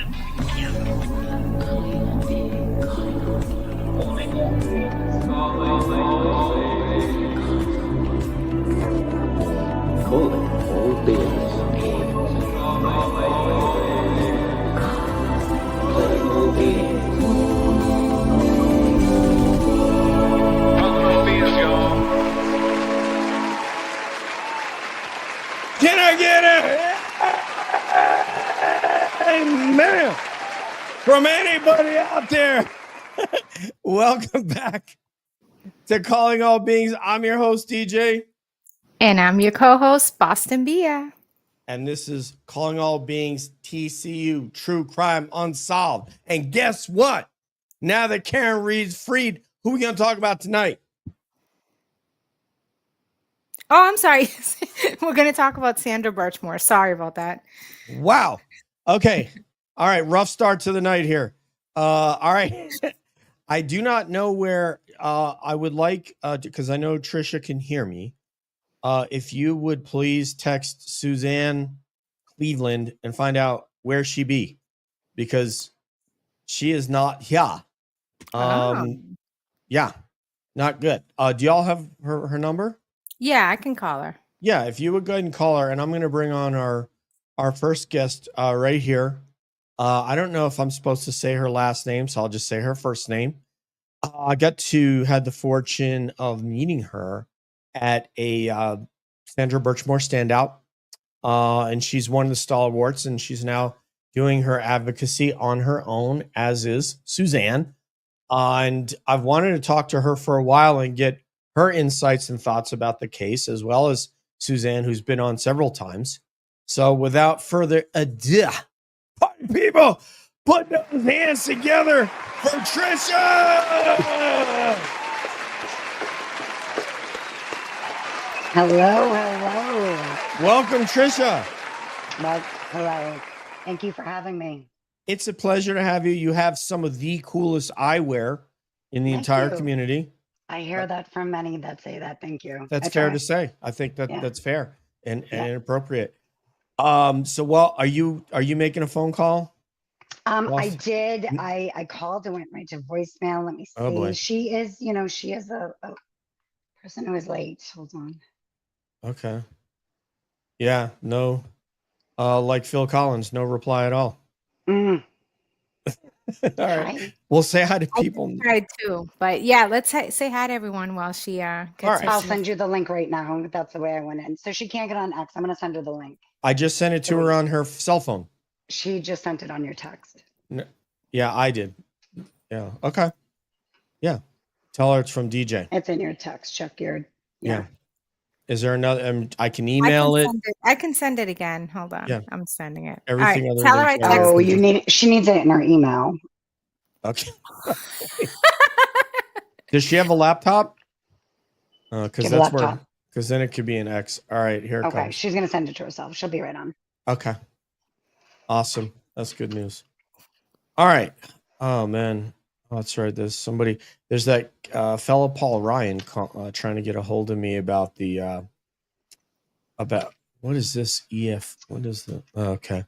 Calling all beings. Calling all beings. Can I get a amen from anybody out there? Welcome back to Calling All Beings. I'm your host, DJ. And I'm your co-host, Boston Bia. And this is Calling All Beings TCU, True Crime Unsolved. And guess what? Now that Karen Reed's freed, who are we going to talk about tonight? Oh, I'm sorry. We're going to talk about Sandra Birchmore. Sorry about that. Wow. Okay. All right. Rough start to the night here. All right. I do not know where I would like, because I know Trisha can hear me. If you would please text Susanne Cleveland and find out where she be, because she is not here. Yeah, not good. Do y'all have her number? Yeah, I can call her. Yeah, if you would go ahead and call her, and I'm going to bring on our first guest right here. I don't know if I'm supposed to say her last name, so I'll just say her first name. I had the fortune of meeting her at a Sandra Birchmore standout, and she's won the stalwarts, and she's now doing her advocacy on her own, as is Susanne. And I've wanted to talk to her for a while and get her insights and thoughts about the case, as well as Susanne, who's been on several times. So without further ado, party people, put those hands together for Trisha! Hello. Welcome, Trisha. Well, hello. Thank you for having me. It's a pleasure to have you. You have some of the coolest eyewear in the Thank entire you. community. I hear that from many that say that. Thank you. That's I fair try. to say. I think that Yeah. that's fair and Yeah. appropriate. So well, are you making a phone call? I did. I called and went right to voicemail. Let me see. Oh, boy. She is a person who is late. Hold on. Okay. Yeah, no. Like Phil Collins, no reply at all. Mm. All right. We'll say hi to people. I tried too, but yeah, let's say hi to everyone while she gets right. her I'll send you the link right now. That's the way I went in. So she can't get on X. I'm going to send her the link. I just sent it to her on her cell phone. She just sent it on your text. No, yeah, I did. Yeah. Okay. Yeah. Tell her it's from DJ. It's in your text. Check your. Yeah. Is there another? I can email it. I can send it again. Hold on. Yeah. I'm sending it. Everything All right. other Tell than her I Twitter. texted. She needs it in her email. Okay. Does she have a laptop? Because that's where. Because then it could be an X. All right, here it comes. Okay, she's gonna send it to herself. She'll be right on. Okay. Awesome. That's good news. All right. Oh man. Oh, that's right. There's that fellow Paul Ryan trying to get a hold of me about the about what is this EF? What is the okay.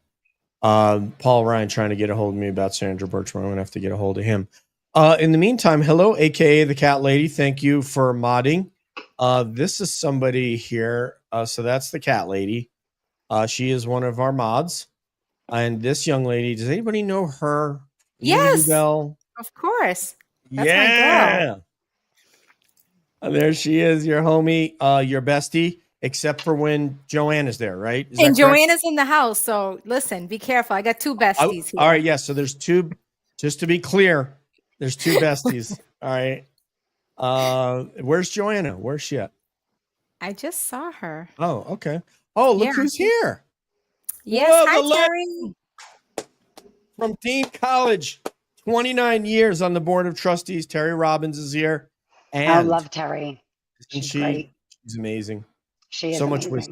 Paul Ryan trying to get a hold of me about Sandra Birchmore. I'm gonna have to get a hold of him. In the meantime, hello, aka the Cat Lady. Thank you for modding. This is somebody here. So that's the Cat Lady. She is one of our mods. And this young lady, does anybody know her? Yes. Bell? Of course. That's yeah. my girl. There she is, your homie, your bestie, except for when Joanna's there, right? And Joanna's in the house. So listen, be careful. I got two besties here. All right. Yeah. So there's two, just to be clear, there's two besties. All right. Where's Joanna? Where's she at? I just saw her. Oh, okay. Oh, look who's here. Yes. Whoa, hi, Terry. From Dean College, 29 years on the board of trustees. Terry Robbins is here. And I love Terry. She's great. She's amazing. She is so amazing. much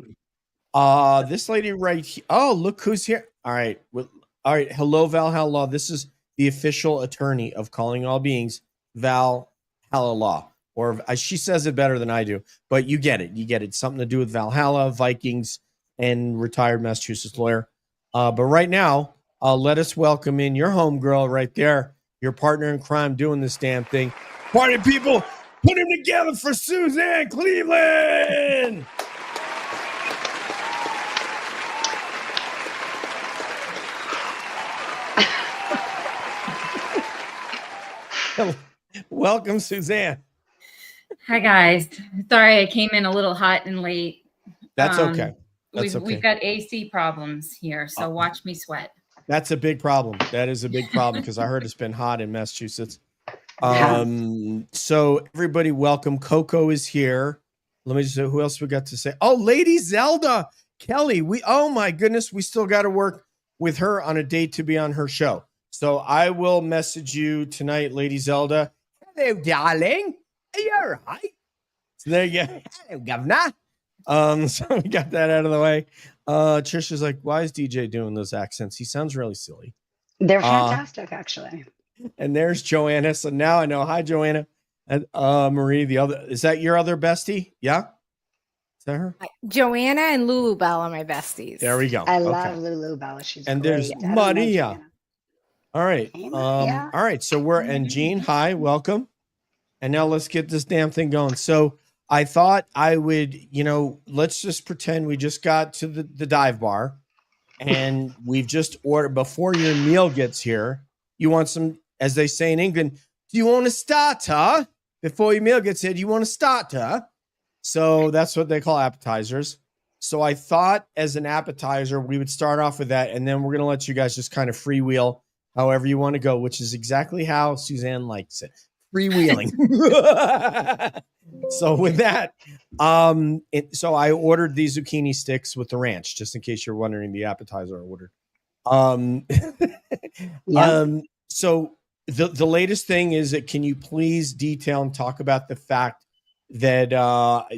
wisdom. This lady right here. Oh, look who's here. All right. All right. Hello, Valhalla. This is the official attorney of Calling All Beings, Valhalla. Or she says it better than I do, but you get it. You get it. It's something to do with Valhalla, Vikings, and retired Massachusetts lawyer. But right now, let us welcome in your homegirl right there, your partner in crime doing this damn thing. Party people, put him together for Susanne Cleveland. Welcome, Susanne. Hi, guys. Sorry I came in a little hot and late. That's okay. We've got AC problems here, so watch me sweat. That's a big problem. That is a big problem because I heard it's been hot in Massachusetts. So everybody, welcome. Coco is here. Let me just say who else we got to say. Oh, Lady Zelda Kelly. Oh my goodness, we still got to work with her on a date to be on her show. So I will message you tonight, Lady Zelda. Hello, darling. Are you all right? So there you go. Hello, governor. So we got that out of the way. Trish is like, why is DJ doing those accents? He sounds really silly. They're fantastic, actually. And there's Joanna. So now I know. Hi, Joanna. And Marie, is that your other bestie? Yeah? Is that her? Joanna and Lulu Bell are my besties. There we go. I love Lulu Bell. She's and great. There's Maria. All right. Hey, Maria. All right. So and Jean, hi, welcome. And now let's get this damn thing going. So I thought I would, let's just pretend we just got to the dive bar and we've just ordered before your meal gets here. You want some, as they say in England, do you want a starter? Before your meal gets here, do you want a starter? So that's what they call appetizers. So I thought as an appetizer, we would start off with that. And then we're going to let you guys just kind of freewheel however you want to go, which is exactly how Susanne likes it. Freewheeling. So with that, so I ordered these zucchini sticks with the ranch, just in case you're wondering the appetizer I ordered. So the latest thing is that can you please detail and talk about the fact that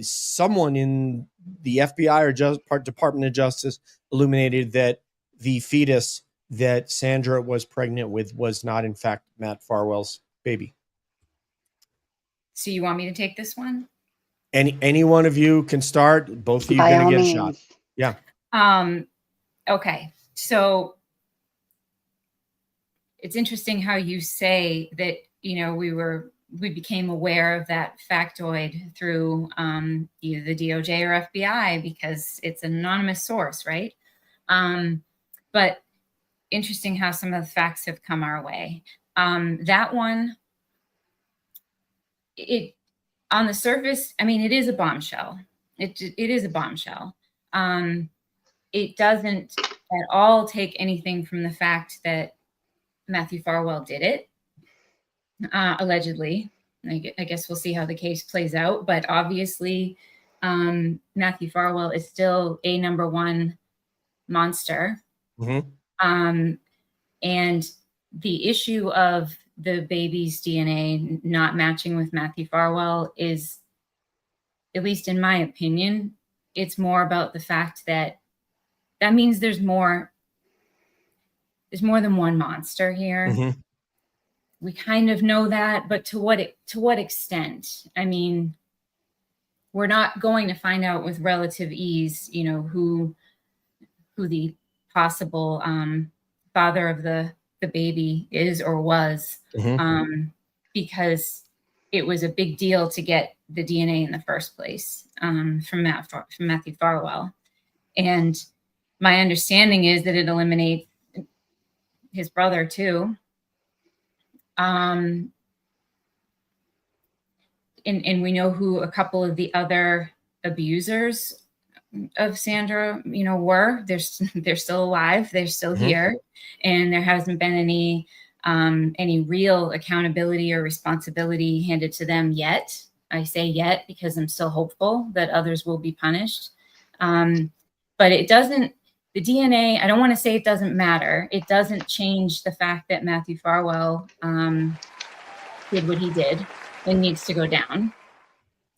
someone in the FBI or Department of Justice illuminated that the fetus that Sandra was pregnant with was not in fact Matt Farwell's baby. So you want me to take this one? Any one of you can start. Both of you going to get a shot. Yeah. Okay. So it's interesting how you say that, we became aware of that factoid through either the DOJ or FBI because it's an anonymous source, right? But interesting how some of the facts have come our way. That one, it on the surface, it is a bombshell. It is a bombshell. It doesn't at all take anything from the fact that Matthew Farwell did it, allegedly. I guess we'll see how the case plays out. But obviously, Matthew Farwell is still a number one monster. Mm-hmm. And the issue of the baby's DNA not matching with Matthew Farwell is, at least in my opinion, it's more about the fact that means there's more than one monster here. Mm-hmm. We kind of know that, but to what extent? We're not going to find out with relative ease, who the possible father of the baby is or was, Mm-hmm. because it was a big deal to get the DNA in the first place from Matthew Farwell. And my understanding is that it eliminates his brother too. And we know who a couple of the other abusers of Sandra, were. They're still alive. They're still Mm-hmm. here, and there hasn't been any real accountability or responsibility handed to them yet. I say yet because I'm still hopeful that others will be punished. But it doesn't. The DNA. I don't want to say it doesn't matter. It doesn't change the fact that Matthew Farwell did what he did and needs to go down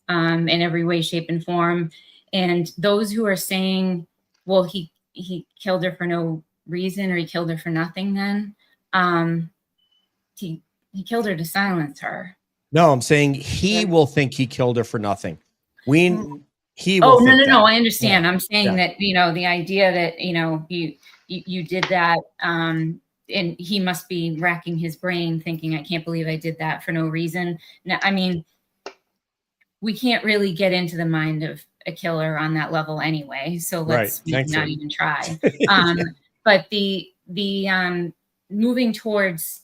in every way, shape, and form. And those who are saying, well, he killed her for no reason or he killed her for nothing, then he killed her to silence her. No, I'm saying he will think he killed her for nothing. He will Oh, think no. that. I understand. Yeah. I'm saying that, the idea that, you did that. And he must be racking his brain thinking, I can't believe I did that for no reason. Now, I mean, we can't really get into the mind of a killer on that level anyway. So let's not even try. But the moving towards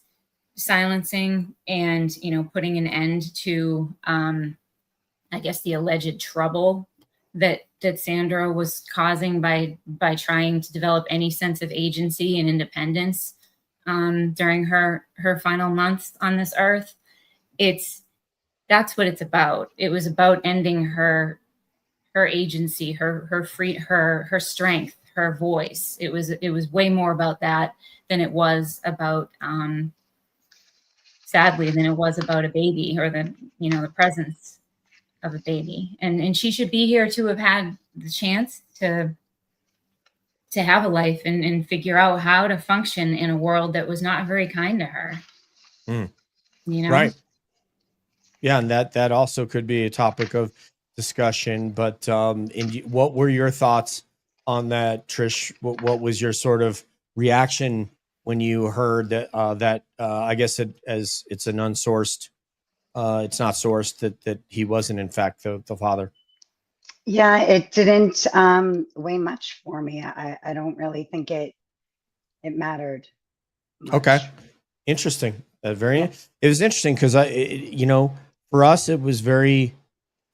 silencing and, putting an end to, I guess, the alleged trouble that Sandra was causing by trying to develop any sense of agency and independence during her final months on this earth. That's what it's about. It was about ending her agency, her strength, her voice. It was way more about that than it was about, sadly, than it was about a baby or the presence of a baby. And she should be here to have had the chance to have a life and figure out how to function in a world that was not very kind to her. Right. Yeah. And that also could be a topic of discussion, but what were your thoughts on that, Trish? What was your sort of reaction when you heard that I guess as it's an unsourced, it's not sourced, that he wasn't in fact the father? Yeah, it didn't weigh much for me. I don't really think it mattered much. Okay. Interesting. It was interesting because for us, it was very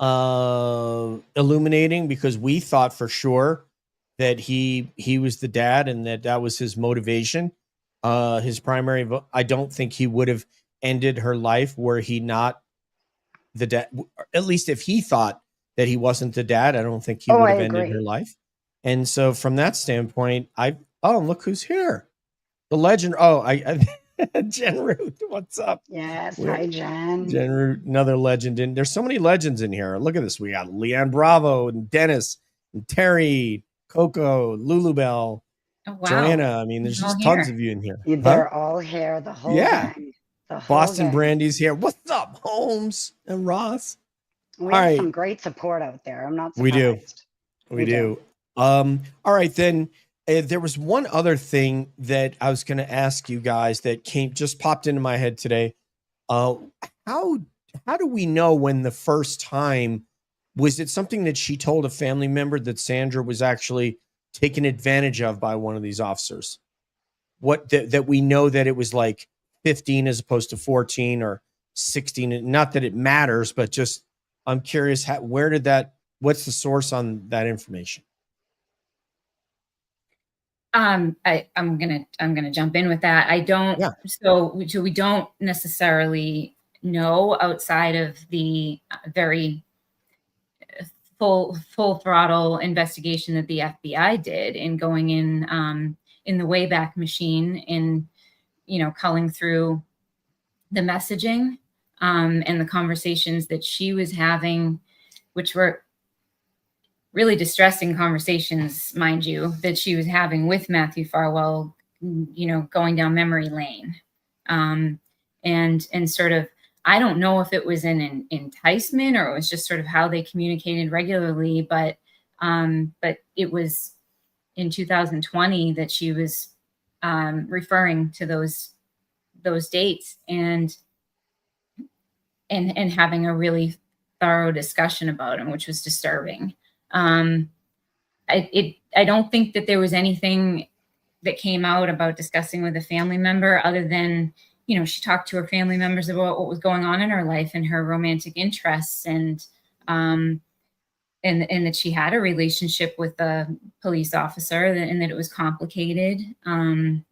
illuminating because we thought for sure that he was the dad and that was his motivation. His primary, I don't think he would have ended her life were he not the dad. At least if he thought that he wasn't the dad, I don't think he would have ended her life. And so from that standpoint, look who's here. The legend. Jen Root, what's up? Yes, hi Jen. Jen Root, another legend. There's so many legends in here. Look at this. We got Leanne Bravo and Dennis and Terry, Coco, Lulubelle, Joanna. I mean, there's just tons of you in here. They're all here. The whole gang. Boston gang. Brandy's here. What's up, Holmes and Ross? We have some great support out there. I'm not surprised. We do. All right, then. There was one other thing that I was going to ask you guys that just popped into my head today. How do we know when the first time, was it something that she told a family member that Sandra was actually taken advantage of by one of these officers? That we know that it was like 15 as opposed to 14 or 16. Not that it matters, but just I'm curious, what's the source on that information? I'm gonna jump in with that. I don't. Yeah. So we don't necessarily know outside of the very full throttle investigation that the FBI did in going in the Wayback Machine in culling through the messaging and the conversations that she was having, which were really distressing conversations, mind you, that she was having with Matthew Farwell, going down memory lane. And sort of, I don't know if it was an enticement or it was just sort of how they communicated regularly, but it was in 2020 that she was referring to those dates and having a really thorough discussion about them, which was disturbing. I don't think that there was anything that came out about discussing with a family member other than, she talked to her family members about what was going on in her life and her romantic interests and that she had a relationship with a police officer and that it was complicated, and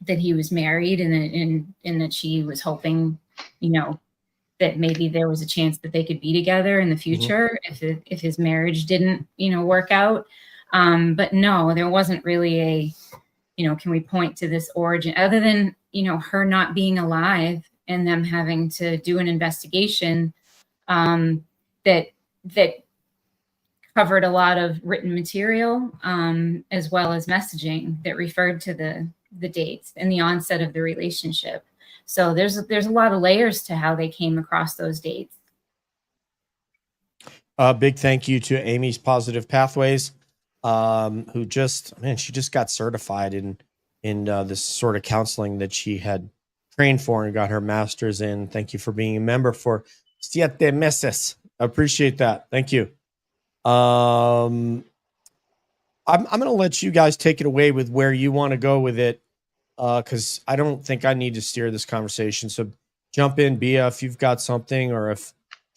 that he was married and that she was hoping, that maybe there was a chance that they could be together in the future if his marriage didn't, work out. But no, there wasn't really a, can we point to this origin other than, her not being alive and them having to do an investigation that covered a lot of written material as well as messaging that referred to the dates and the onset of the relationship. So there's a lot of layers to how they came across those dates. Big thank you to Amy's Positive Pathways. who just, man, she just got certified in this sort of counseling that she had trained for and got her master's in. Thank you for being a member for 7 meses. I appreciate that. Thank you. I'm going to let you guys take it away with where you want to go with it, because I don't think I need to steer this conversation. So jump in, Bia, if you've got something, or if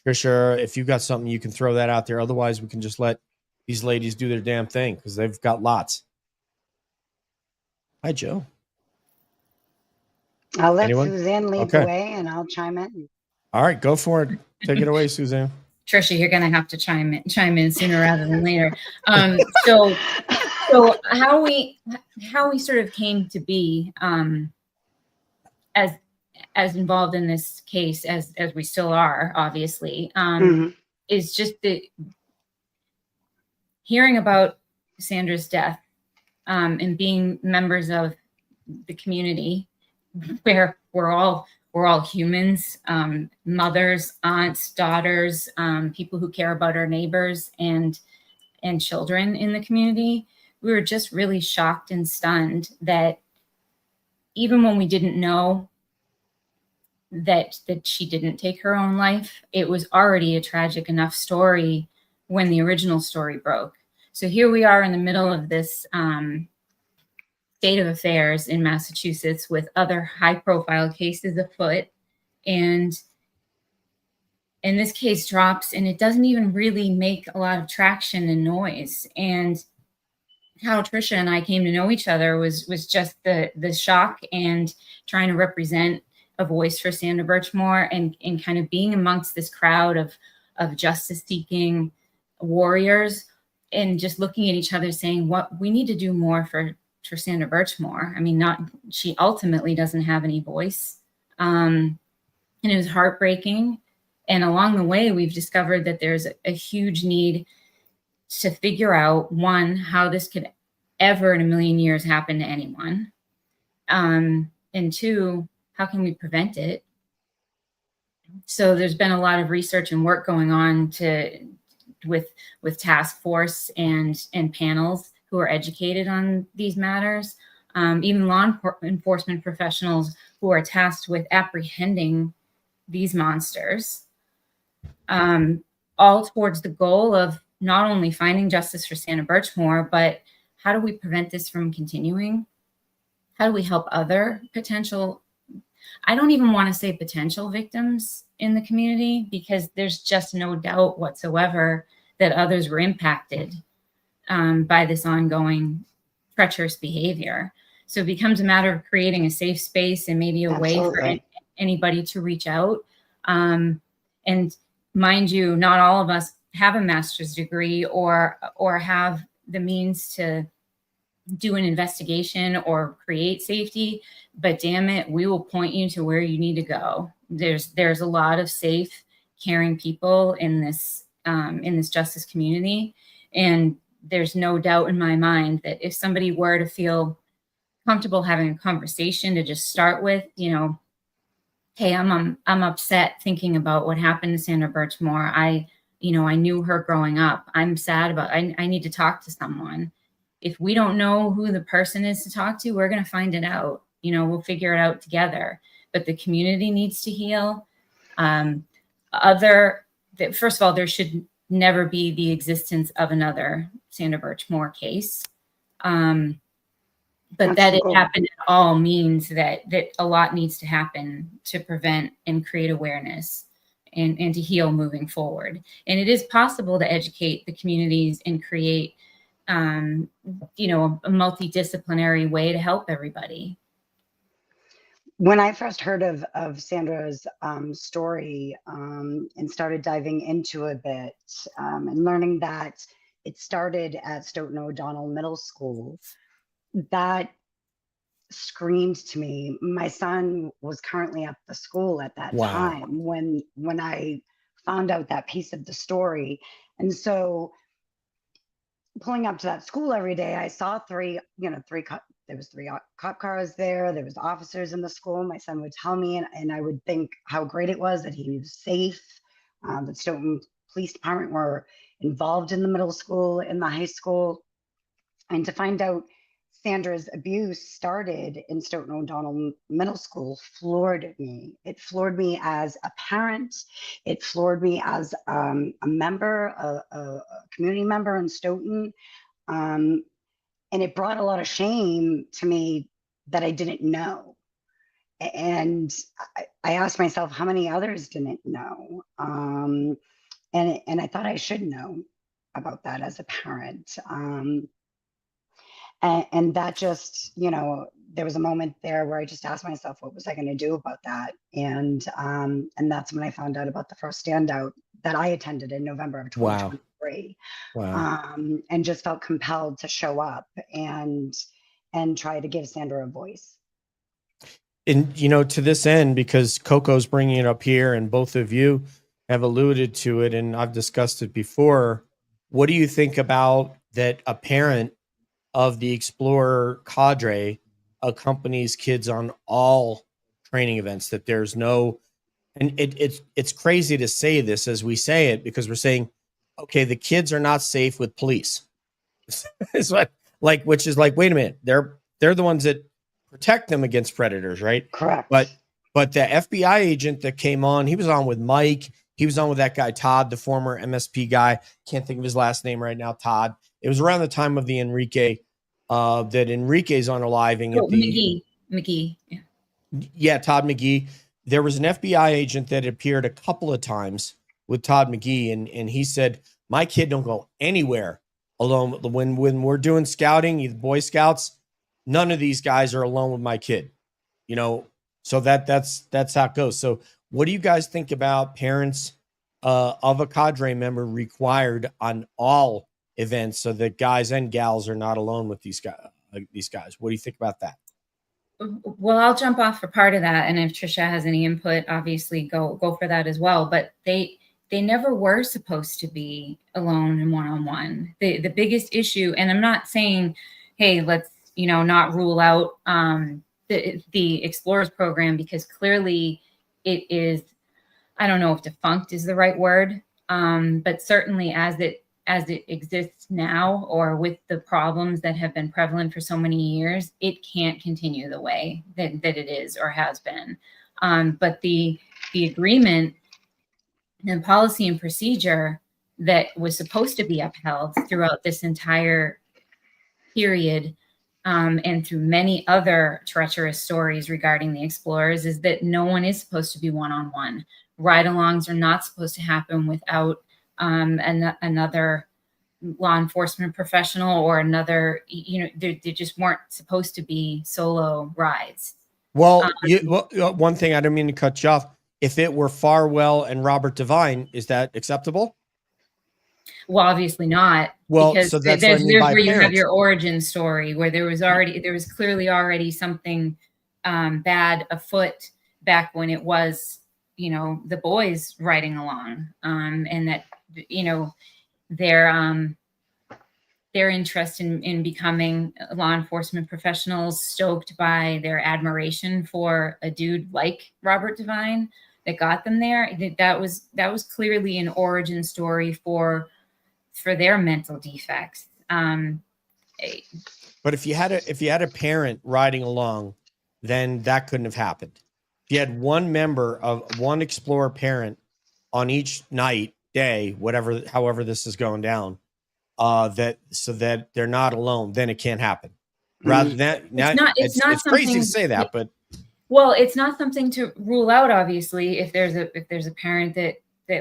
Trisha, if you've got something, you can throw that out there. Otherwise, we can just let these ladies do their damn thing because they've got lots. Hi, Joe. I'll let Anyone? Suzanne lead Okay. the way, and I'll chime in. All right, go for it. Take it away, Suzanne. Trisha, you're going to have to chime in sooner rather than later. So how we sort of came to be as involved in this case as we still are, obviously, is just the hearing about Sandra's death and being members of the community where we're all humans, mothers, aunts, daughters, people who care about our neighbors and children in the community. We were just really shocked and stunned that even when we didn't know that she didn't take her own life, it was already a tragic enough story when the original story broke. So here we are in the middle of this state of affairs in Massachusetts with other high-profile cases afoot, and this case drops, and it doesn't even really make a lot of traction and noise. And how Trisha and I came to know each other was just the shock and trying to represent a voice for Sandra Birchmore and kind of being amongst this crowd of justice-seeking warriors and just looking at each other saying, what we need to do more for Sandra Birchmore. I mean, she ultimately doesn't have any voice. And it was heartbreaking. And along the way, we've discovered that there's a huge need to figure out, one, how this could ever in a million years happen to anyone. And two, how can we prevent it? So there's been a lot of research and work going on with task force and panels who are educated on these matters, even law enforcement professionals who are tasked with apprehending these monsters, all towards the goal of not only finding justice for Sandra Birchmore, but how do we prevent this from continuing? How do we help other potential, I don't even want to say potential victims in the community, because there's just no doubt whatsoever that others were impacted by this ongoing treacherous behavior. So it becomes a matter of creating a safe space and maybe a way for anybody to reach out. And mind you, not all of us have a master's degree or have the means to do an investigation or create safety, but damn it, we will point you to where you need to go. There's a lot of safe, caring people in this justice community, and there's no doubt in my mind that if somebody were to feel comfortable having a conversation to just start with, hey, I'm upset thinking about what happened to Sandra Birchmore. I knew her growing up. I'm sad about, I need to talk to someone. If we don't know who the person is to talk to, we're going to find it out. We'll figure it out together. But the community needs to heal. First of all, there should never be the existence of another Sandra Birchmore case. But that it happened at all means that a lot needs to happen to prevent and create awareness and to heal moving forward. And it is possible to educate the communities and create, a multidisciplinary way to help everybody. When I first heard of Sandra's story and started diving into a bit and learning that it started at Stoughton O'Donnell Middle School, that screamed to me. My son was currently at the school at that time when I found out that piece of the story. And so pulling up to that school every day, I saw there was three cop cars there. There was officers in the school. My son would tell me, and I would think how great it was that he was safe. The Stoughton Police Department were involved in the middle school, in the high school. And to find out Sandra's abuse started in Stoughton O'Donnell Middle School floored me. It floored me as a parent. It floored me as a member, a community member in Stoughton. And it brought a lot of shame to me that I didn't know. And I asked myself, how many others didn't know? And I thought I should know about that as a parent. And that just, there was a moment there where I just asked myself, what was I going to do about that? And that's when I found out about the first standout that I attended in November of 2023. Wow. And just felt compelled to show up and try to give Sandra a voice. And, to this end, because Coco's bringing it up here and both of you have alluded to it and I've discussed it before, what do you think about that a parent of the Explorer cadre accompanies kids on all training events, that there's no, and it's crazy to say this as we say it, because we're saying, okay, the kids are not safe with police. It's which is like, wait a minute, they're the ones that protect them against predators, right? Correct. But the FBI agent that came on, he was on with Mike. He was on with that guy, Todd, the former MSP guy. Can't think of his last name right now, Todd. It was around the time of the Enrique, that Enrique's unaliving. McGee. Yeah, Todd McGee. There was an FBI agent that appeared a couple of times with Todd McGee, and he said, my kid don't go anywhere alone. When we're doing scouting, either Boy Scouts, none of these guys are alone with my kid. So that's how it goes. So what do you guys think about parents of a cadre member required on all events so that guys and gals are not alone with these guys? What do you think about that? Well, I'll jump off for part of that. And if Trisha has any input, obviously go for that as well. But they never were supposed to be alone and one-on-one. The biggest issue, and I'm not saying, hey, let's, not rule out the Explorers program, because clearly it is, I don't know if defunct is the right word, but certainly as it exists now, or with the problems that have been prevalent for so many years, it can't continue the way that it is or has been. But the agreement and policy and procedure that was supposed to be upheld throughout this entire period, and through many other treacherous stories regarding the Explorers, is that no one is supposed to be one-on-one. Ride-alongs are not supposed to happen without another law enforcement professional or another, they just weren't supposed to be solo rides. Well, one thing, I don't mean to cut you off. If it were Farwell and Robert Devine, is that acceptable? Well, obviously not. Well, because so that's there's what I mean by where you have parents. your origin story, where there was clearly already something bad afoot back when it was, the boys riding along, and that, their interest in becoming law enforcement professionals, stoked by their admiration for a dude like Robert Devine that got them there. That was clearly an origin story for their mental defects. But if you had a parent riding along, then that couldn't have happened. If you had one Explorer parent on each night, day, however this is going down, so that they're not alone, then it can't happen. Rather than it's crazy to say that, but well, it's not something to rule out, obviously, if there's a parent that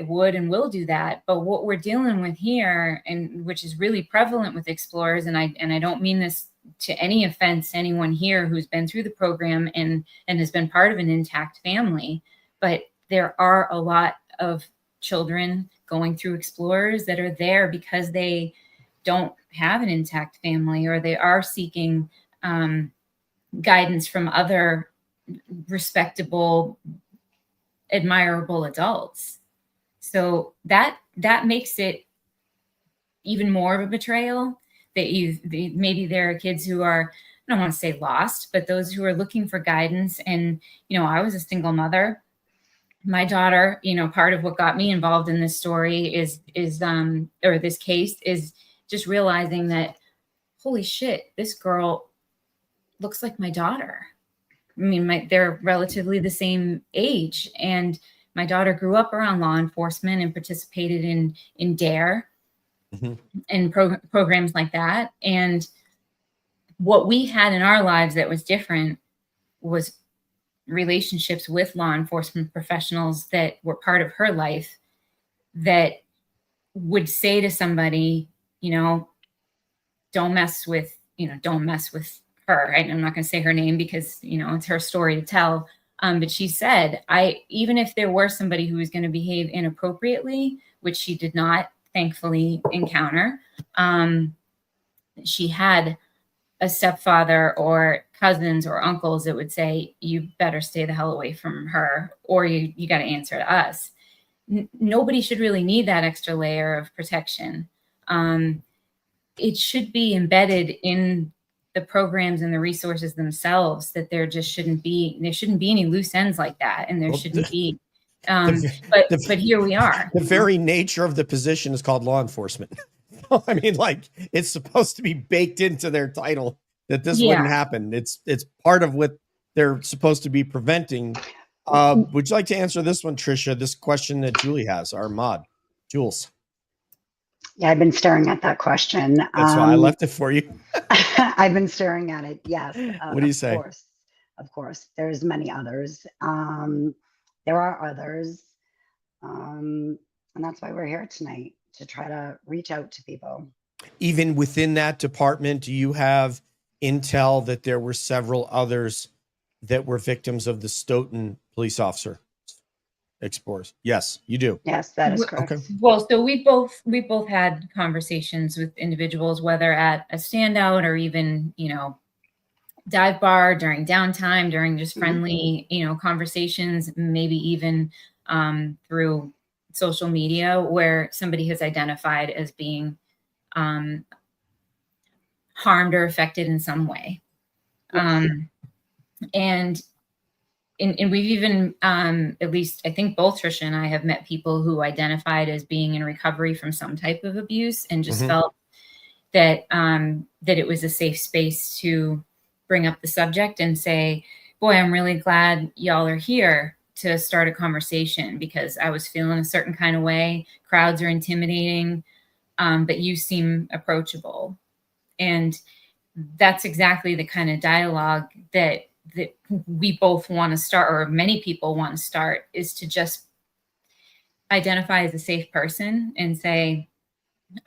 would and will do that. But what we're dealing with here, and which is really prevalent with Explorers, and I don't mean this to any offense to anyone here who's been through the program and has been part of an intact family, but there are a lot of children going through Explorers that are there because they don't have an intact family, or they are seeking guidance from other respectable, admirable adults. So that makes it even more of a betrayal, that maybe there are kids who are, I don't want to say lost, but those who are looking for guidance. And, I was a single mother. My daughter, part of what got me involved in this story or this case, is just realizing that holy shit, this girl looks like my daughter. I mean, they're relatively the same age, and my daughter grew up around law enforcement and participated in DARE and programs like that. And what we had in our lives that was different was relationships with law enforcement professionals that were part of her life that would say to somebody, you know, don't mess with her. Right? I'm not going to say her name because, you know, it's her story to tell. But she said, even if there were somebody who was going to behave inappropriately, which she did not thankfully encounter, she had a stepfather or cousins or uncles that would say, you better stay the hell away from her, or you got to answer to us. Nobody should really need that extra layer of protection. It should be embedded in the programs and the resources themselves, that there shouldn't be any loose ends like that. And there shouldn't be, but here we are. The very nature of the position is called law enforcement. I mean, like, it's supposed to be baked into their title that this wouldn't happen. It's part of what they're supposed to be preventing. Would you like to answer this one, Tricia? This question that Julie has, our mod, Jules. Yeah, I've been staring at that question. That's why I left it for you. I've been staring at it. Yes. What do you say? Of course. There's many others. There are others. And that's why we're here tonight, to try to reach out to people. Even within that department, do you have intel that there were several others that were victims of the Stoughton police officer explorers? Yes, you do. Yes, that is correct. Okay. Well, so we both had conversations with individuals, whether at a standout or even, you know, dive bar during downtime, during just friendly, you know, conversations, maybe even through social media, where somebody has identified as being harmed or affected in some way. And we've even, at least I think both Tricia and I have met people who identified as being in recovery from some type of abuse, and just felt that that it was a safe space to bring up the subject and say, boy, I'm really glad y'all are here to start a conversation, because I was feeling a certain kind of way. Crowds are intimidating, but you seem approachable. And that's exactly the kind of dialogue that we both want to start, or many people want to start, is to just identify as a safe person and say,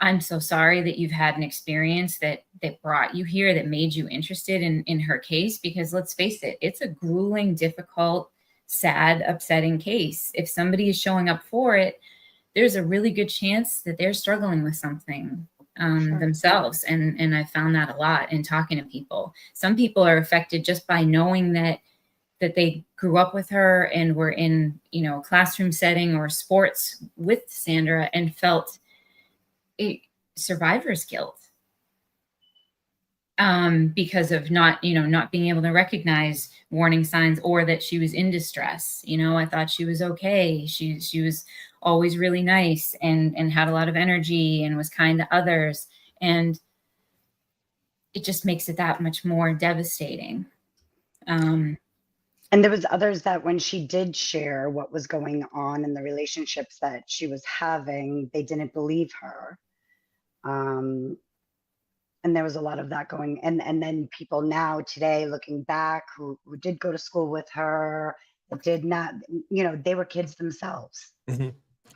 I'm so sorry that you've had an experience that brought you here, that made you interested in her case, because let's face it, it's a grueling, difficult, sad, upsetting case. If somebody is showing up for it, there's a really good chance that they're struggling with something themselves. And I found that a lot in talking to people. Some people are affected just by knowing that they grew up with her and were in, you know, a classroom setting or sports with Sandra, and felt survivor's guilt because of not being able to recognize warning signs, or that she was in distress. You know, I thought she was okay. She was always really nice and had a lot of energy and was kind to others. And it just makes it that much more devastating. And there was others that when she did share what was going on in the relationships that she was having, they didn't believe her. And there was a lot of that going. And then people now today looking back who did go to school with her, did not, you know, they were kids themselves.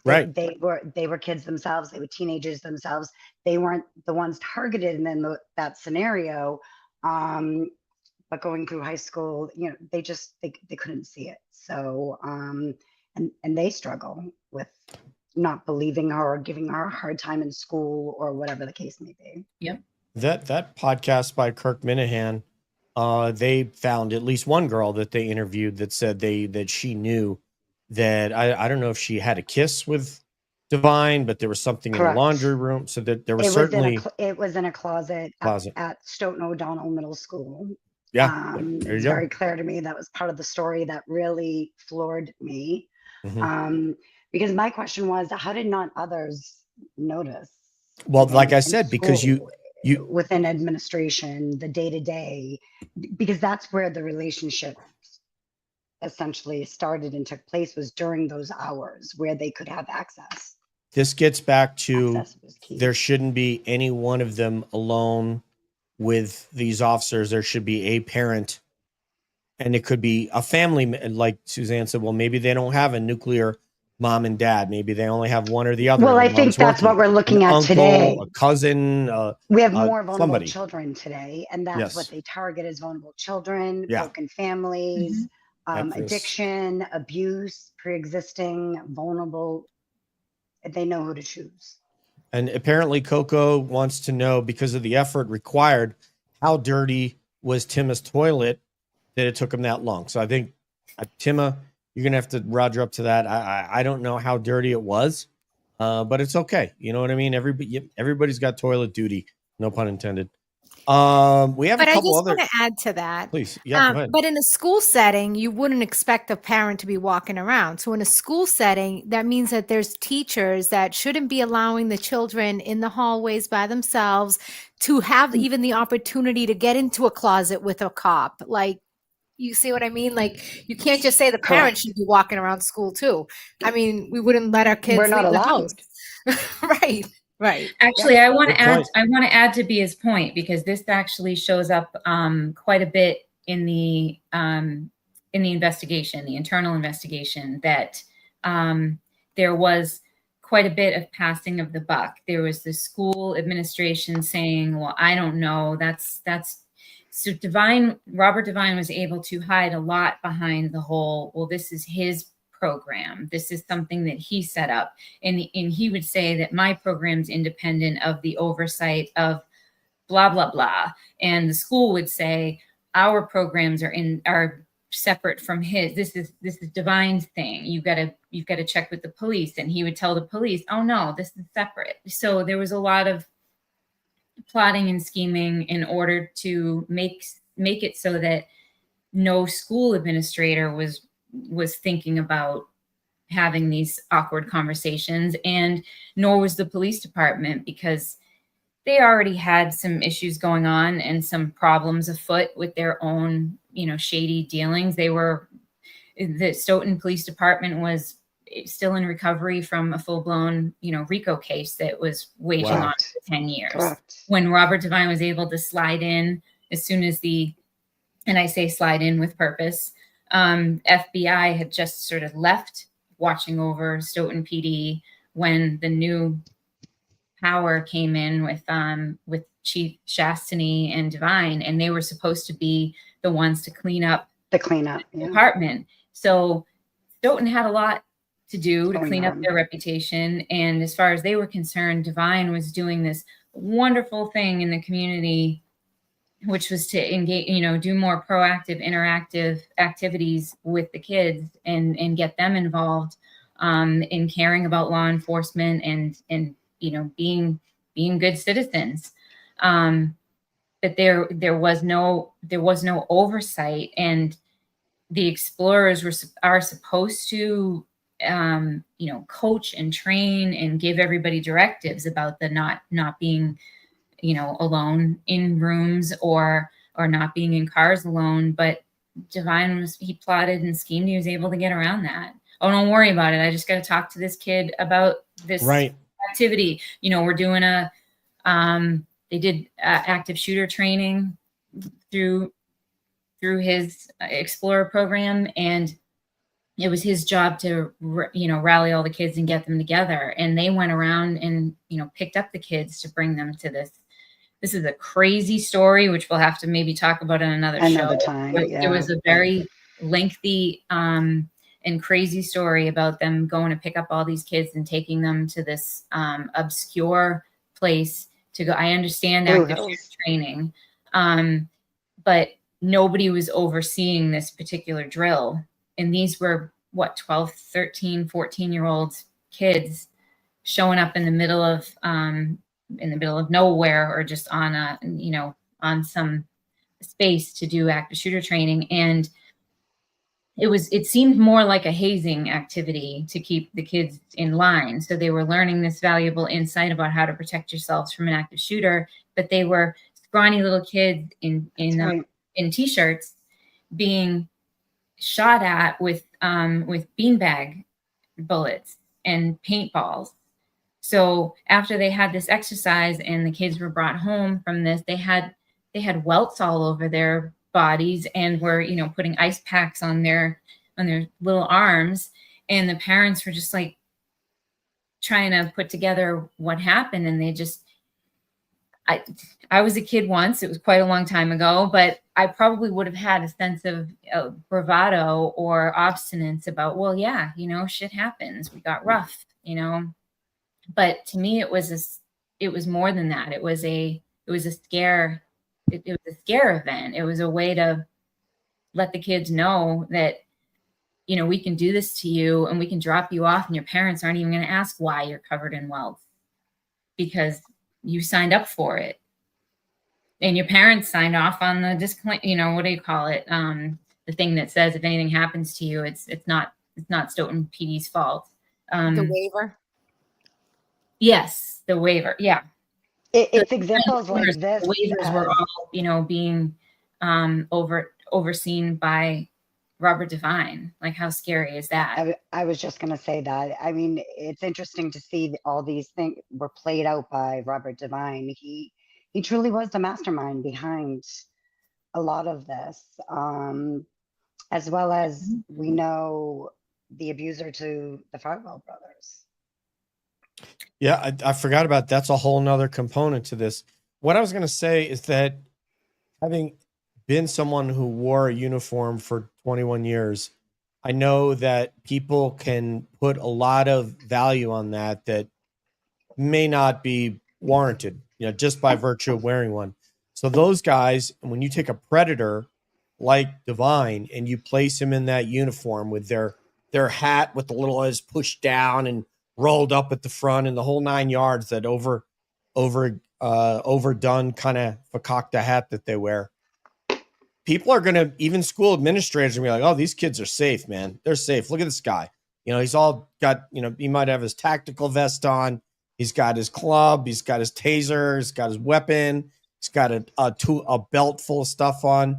Right. They were kids themselves. They were teenagers themselves. They weren't the ones targeted in that scenario. But going through high school, you know, they couldn't see it. So, and they struggle with not believing her or giving her a hard time in school or whatever the case may be. Yep. That podcast by Kirk Minahan, they found at least one girl that they interviewed that said that she knew that I don't know if she had a kiss with Divine, but there was something Correct. in the laundry room. So that there was certainly it was in a closet. At Stoughton O'Donnell Middle School. Yeah, there you go. Very clear to me. That was part of the story that really floored me. Because my question was, how did not others notice? Well, like I said, because within administration, the day-to-day, because that's where the relationship essentially started and took place, was during those hours where they could have access. This gets back to Access was key. there shouldn't be any one of them alone with these officers. There should be a parent, and it could be a family. Like Susanne said, well, maybe they don't have a nuclear mom and dad. Maybe they only have one or the other. Well, and I the think mom's that's working. what we're looking An at uncle, today. a cousin. We have more vulnerable somebody. children today, and that's Yes. what they target as vulnerable children, Yeah. broken families, addiction, abuse, pre-existing, vulnerable. They know who to choose. And apparently Coco wants to know, because of the effort required, how dirty was Timma's toilet that it took him that long. So I think, Timma, you're going to have to roger up to that. I don't know how dirty it was, but it's okay. You know what I mean? Everybody's got toilet duty. No pun intended. We have But a I couple just other. want to add to that. Please. Yeah, go ahead. But in a school setting, you wouldn't expect a parent to be walking around. So in a school setting, that means that there's teachers that shouldn't be allowing the children in the hallways by themselves to have even the opportunity to get into a closet with a cop. Like, you see what I mean? Like, you can't just say the parents should be walking around school too. I mean, we wouldn't let our kids We're not leave the allowed. house. Right. Right. Actually, I want Good to add. point. I want to add to Bia's point, because this actually shows up quite a bit in the investigation, the internal investigation, that there was quite a bit of passing of the buck. There was the school administration saying, "Well, I don't know. That's." So Robert Devine was able to hide a lot behind the whole, well, this is his program. This is something that he set up. And he would say that my program's independent of the oversight of blah, blah, blah. And the school would say, our programs are separate from his. This is Devine's thing. You've got to check with the police. And he would tell the police, oh no, this is separate. So there was a lot of plotting and scheming in order to make it so that no school administrator was thinking about having these awkward conversations, and nor was the police department, because they already had some issues going on and some problems afoot with their own, shady dealings. The Stoughton Police Department was still in recovery from a full-blown, RICO case that was waging on for 10 years. Correct. When Robert Devine was able to slide in as soon as and I say slide in with purpose, FBI had just sort of left watching over Stoughton PD when the new power came in with Chief Shastany and Devine, and they were supposed to be the ones to clean up the department. So Stoughton had a lot to do to clean up their reputation. And as far as they were concerned, Devine was doing this wonderful thing in the community, which was to engage, do more proactive, interactive activities with the kids and get them involved in caring about law enforcement and being good citizens. But there was no oversight, and the explorers are supposed to coach and train and give everybody directives about the not being alone in rooms or not being in cars alone. But Devine he plotted and schemed. He was able to get around that. Oh, don't worry about it. I just got to talk to this kid about this activity. We're doing they did active shooter training through his Explorer program, and it was his job to rally all the kids and get them together. And they went around and picked up the kids to bring them to this. This is a crazy story, which we'll have to maybe talk about in another show. Time. Yeah. There was a very lengthy and crazy story about them going to pick up all these kids and taking them to this obscure place to go. I understand active shooter training, but nobody was overseeing this particular drill. And these were 12, 13, 14-year-old kids showing up in the middle of nowhere, or just on some space to do active shooter training. And it seemed more like a hazing activity to keep the kids in line. So they were learning this valuable insight about how to protect yourselves from an active shooter. but they were scrawny little kids in right. t-shirts being shot at with beanbag bullets and paintballs. So after they had this exercise and the kids were brought home from this, they had welts all over their bodies and were, you know, putting ice packs on their little arms. And the parents were just like trying to put together what happened. And they just, I was a kid once, it was quite a long time ago, but I probably would have had a sense of bravado or obstinance about, well, yeah, you know, shit happens. We got rough, you know. But to me, it was more than that. It was a scare. It was a scare event. It was a way to let the kids know that, you know, we can do this to you and we can drop you off and your parents aren't even going to ask why you're covered in welts because you signed up for it. And your parents signed off on the disclaimer, you know, what do you call it? The thing that says if anything happens to you, it's not Stoughton PD's fault. The waiver. Yes, the waiver. Yeah. It's examples like this. The waivers were all, you know, being overseen by Robert Devine. Like, how scary is that? I was just going to say that. I mean, it's interesting to see all these things were played out by Robert Devine. He truly was the mastermind behind a lot of this, as well as we know the abuser to the Farwell brothers. Yeah, I forgot about that's a whole nother component to this. What I was going to say is that having been someone who wore a uniform for 21 years, I know that people can put a lot of value on that may not be warranted, you know, just by virtue of wearing one. So those guys, when you take a predator like Devine and you place him in that uniform with their hat with the little eyes pushed down and rolled up at the front and the whole 9 yards, that overdone kind of fakakta hat that they wear. People are going to, even school administrators, are going to be like, oh, these kids are safe, man. They're safe. Look at this guy. You know, he's all got, you know, he might have his tactical vest on. He's got his club. He's got his taser. He's got his weapon. He's got a belt full of stuff on.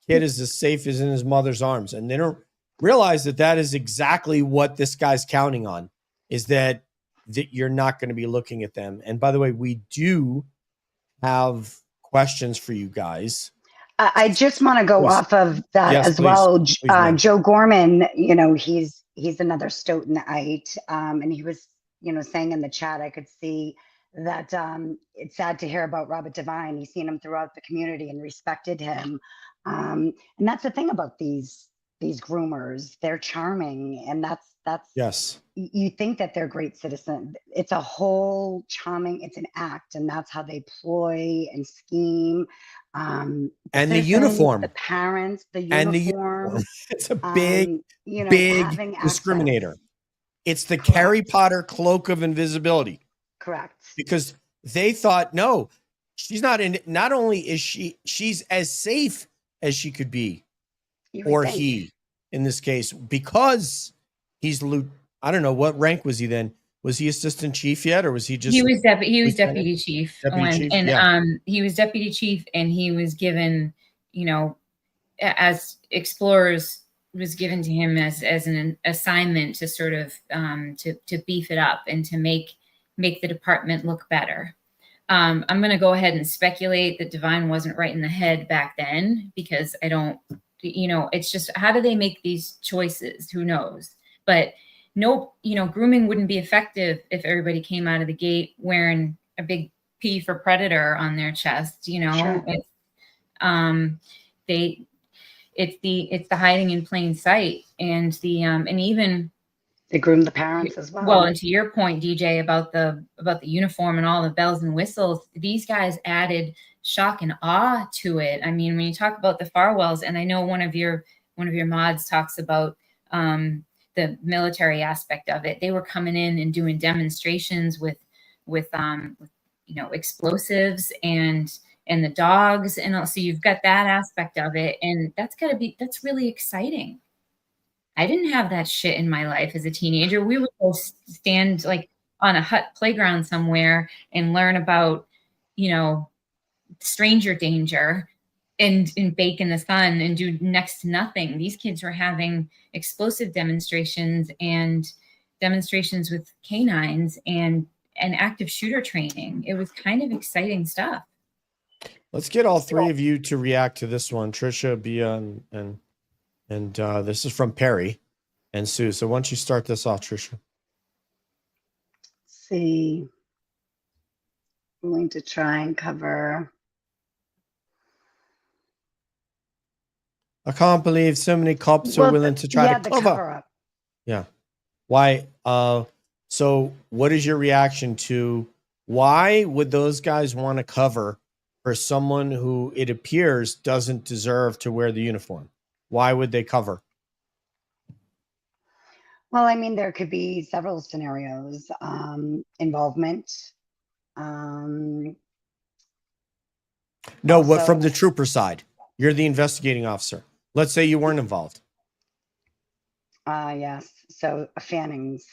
Kid is as safe as in his mother's arms. And they don't realize that is exactly what this guy's counting on, is that you're not going to be looking at them. And by the way, we do have questions for you guys. I just want to go off of that as please. well. Please, Joe Gorman, you know, he's another Stoughtonite, and he was, you know, saying in the chat, I could see that it's sad to hear about Robert Devine. He's seen him throughout the community and respected him, and that's the thing about these groomers. They're charming, and that's yes. You think that they're great citizens. It's a whole charming. It's an act, and that's how they ploy and scheme. And the uniform, the parents, the uniform. It's a big, you know, big having discriminator. access. It's the Correct. Harry Potter cloak of invisibility. Correct. Because they thought, no, she's not in. Not only is she's as safe as she could be, or he, in this case, because he's I don't know what rank was he then. Was he assistant chief yet, or was he just? He was deputy chief. And yeah. He was deputy chief, and he was given, you know, as explorers, was given to him as an assignment to sort of to beef it up and to make the department look better. I'm going to go ahead and speculate that Devine wasn't right in the head back then, because I don't, you know, it's just, how do they make these choices? Who knows? But no, you know, grooming wouldn't be effective if everybody came out of the gate wearing a big P for predator on their chest. You know, Sure. It's the hiding in plain sight, and and even They groom the parents as well. Well, and to your point, DJ, about the uniform and all the bells and whistles, these guys added shock and awe to it. I mean, when you talk about the Farwells, and I know one of your mods talks about the military aspect of it. They were coming in and doing demonstrations with you know, explosives and the dogs, and also you've got that aspect of it, and that's really exciting. I didn't have that shit in my life as a teenager. We would go stand like on a hut playground somewhere and learn about, you know, stranger danger and bake in the sun and do next to nothing. These kids were having explosive demonstrations and demonstrations with canines and active shooter training. It was kind of exciting stuff. Let's get all three of you to react to this one. Trisha, Bia, and this is from Perry and Sue. So why don't you start this off, Trisha? Let's see. I'm going to try and cover. I can't believe so many cops are willing to try to cover up. Yeah. Why? So what is your reaction to why would those guys want to cover for someone who it appears doesn't deserve to wear the uniform? Why would they cover? Well, I mean, there could be several scenarios. Involvement. No, Also- but from the trooper side, you're the investigating officer. Let's say you weren't involved. Yes. So Fanning's.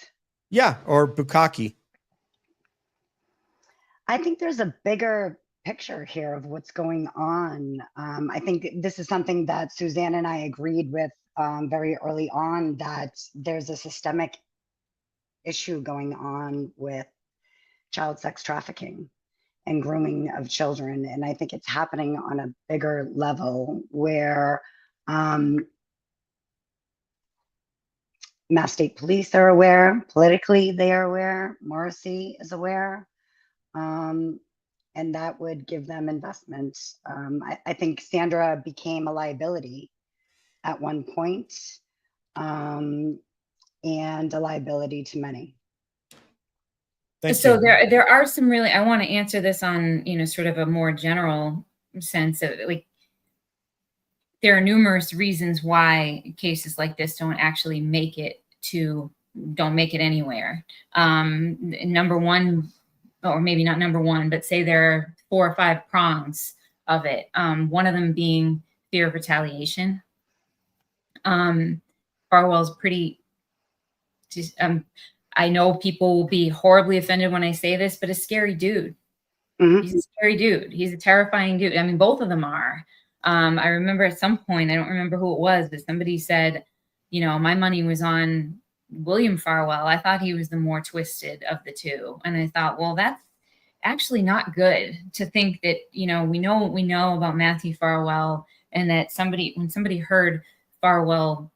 Yeah, or Bukkake. I think there's a bigger picture here of what's going on. I think this is something that Susanne and I agreed with very early on, that there's a systemic issue going on with child sex trafficking and grooming of children. And I think it's happening on a bigger level where Mass State Police are aware, politically they are aware, Morrissey is aware, and that would give them investment. I think Sandra became a liability at one point, and a liability to many. So there are some really, I want to answer this on, sort of a more general sense of like, there are numerous reasons why cases like this don't actually make it anywhere. Number one, or maybe not number one, but say there are 4 or 5 prongs of it. One of them being fear of retaliation. Farwell's pretty, I know people will be horribly offended when I say this, but a scary dude. Mm-hmm. He's a scary dude. He's a terrifying dude. I mean, both of them are. I remember at some point, I don't remember who it was, but somebody said, my money was on William Farwell. I thought he was the more twisted of the two. And I thought, well, that's actually not good to think that, we know what we know about Matthew Farwell, and that when somebody heard Farwell,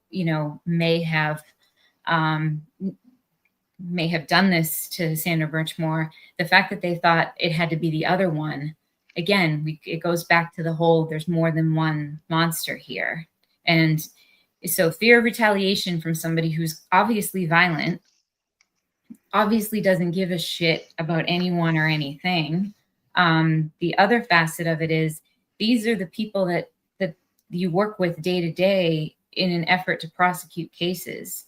may have done this to Sandra Birchmore, the fact that they thought it had to be the other one, again, it goes back to the whole, there's more than one monster here. And so fear of retaliation from somebody who's obviously violent, obviously doesn't give a shit about anyone or anything. The other facet of it is, these are the people that you work with day to day in an effort to prosecute cases.